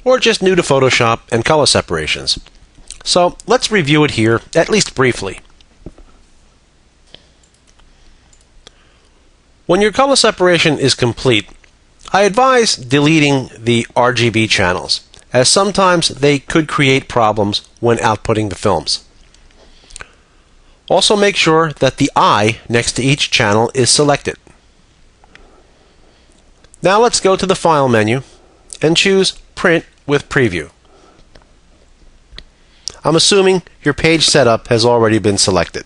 or just new to Photoshop and color separations. So let's review it here, at least briefly. When your color separation is complete, I advise deleting the RGB channels, as sometimes they could create problems when outputting the films. Also make sure that the eye next to each channel is selected. Now let's go to the File menu and choose Print with Preview. I'm assuming your page setup has already been selected.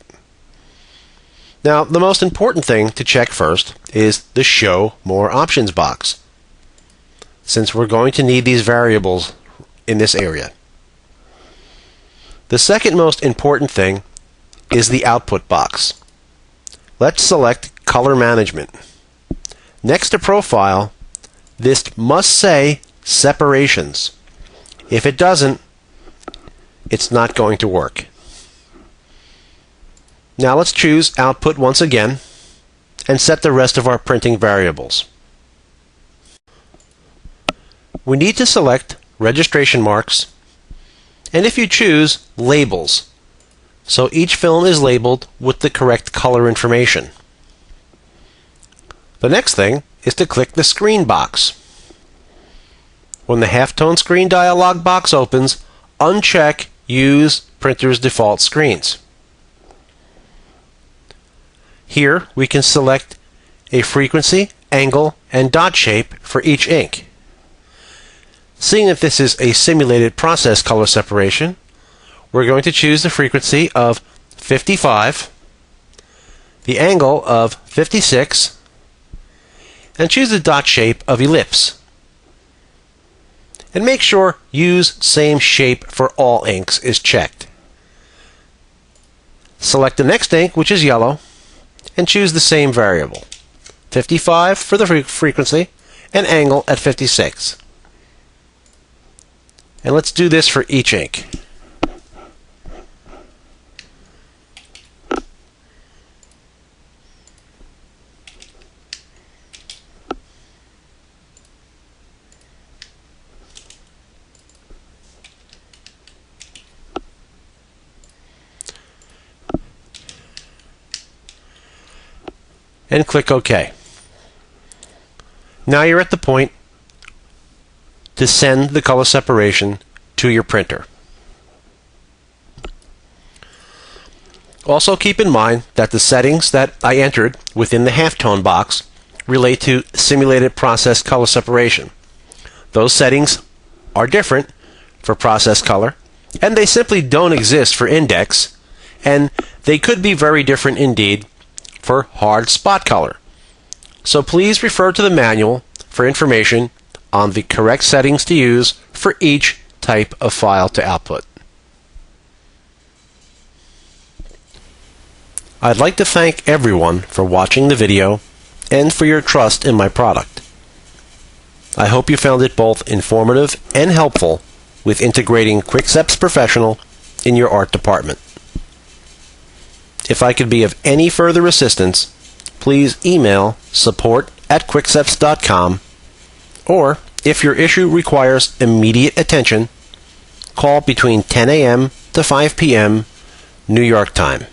Now, the most important thing to check first is the Show More Options box, since we're going to need these variables in this area. The second most important thing is the Output box. Let's select Color Management. Next to Profile, this must say Separations. If it doesn't, it's not going to work. Now let's choose Output once again and set the rest of our printing variables. We need to select registration marks, and if you choose, labels, so each film is labeled with the correct color information. The next thing is to click the screen box. When the halftone screen dialog box opens, uncheck Use Printer's Default Screens. Here we can select a frequency, angle, and dot shape for each ink. Seeing that this is a simulated process color separation, we're going to choose the frequency of 55, the angle of 56, and choose the dot shape of ellipse. And make sure Use Same Shape for All Inks is checked. Select the next ink, which is yellow, and choose the same variable, 55 for the frequency and angle at 56. And let's do this for each ink. And click OK. Now you're at the point to send the color separation to your printer. Also keep in mind that the settings that I entered within the halftone box relate to simulated process color separation. Those settings are different for process color, and they simply don't exist for index, and they could be very different indeed for hard spot color. So please refer to the manual for information on the correct settings to use for each type of file to output. I'd like to thank everyone for watching the video and for your trust in my product. I hope you found it both informative and helpful with integrating QuikSeps Professional in your art department. If I could be of any further assistance, please email support@quickseps.com, or if your issue requires immediate attention, call between 10 a.m. to 5 p.m. New York time.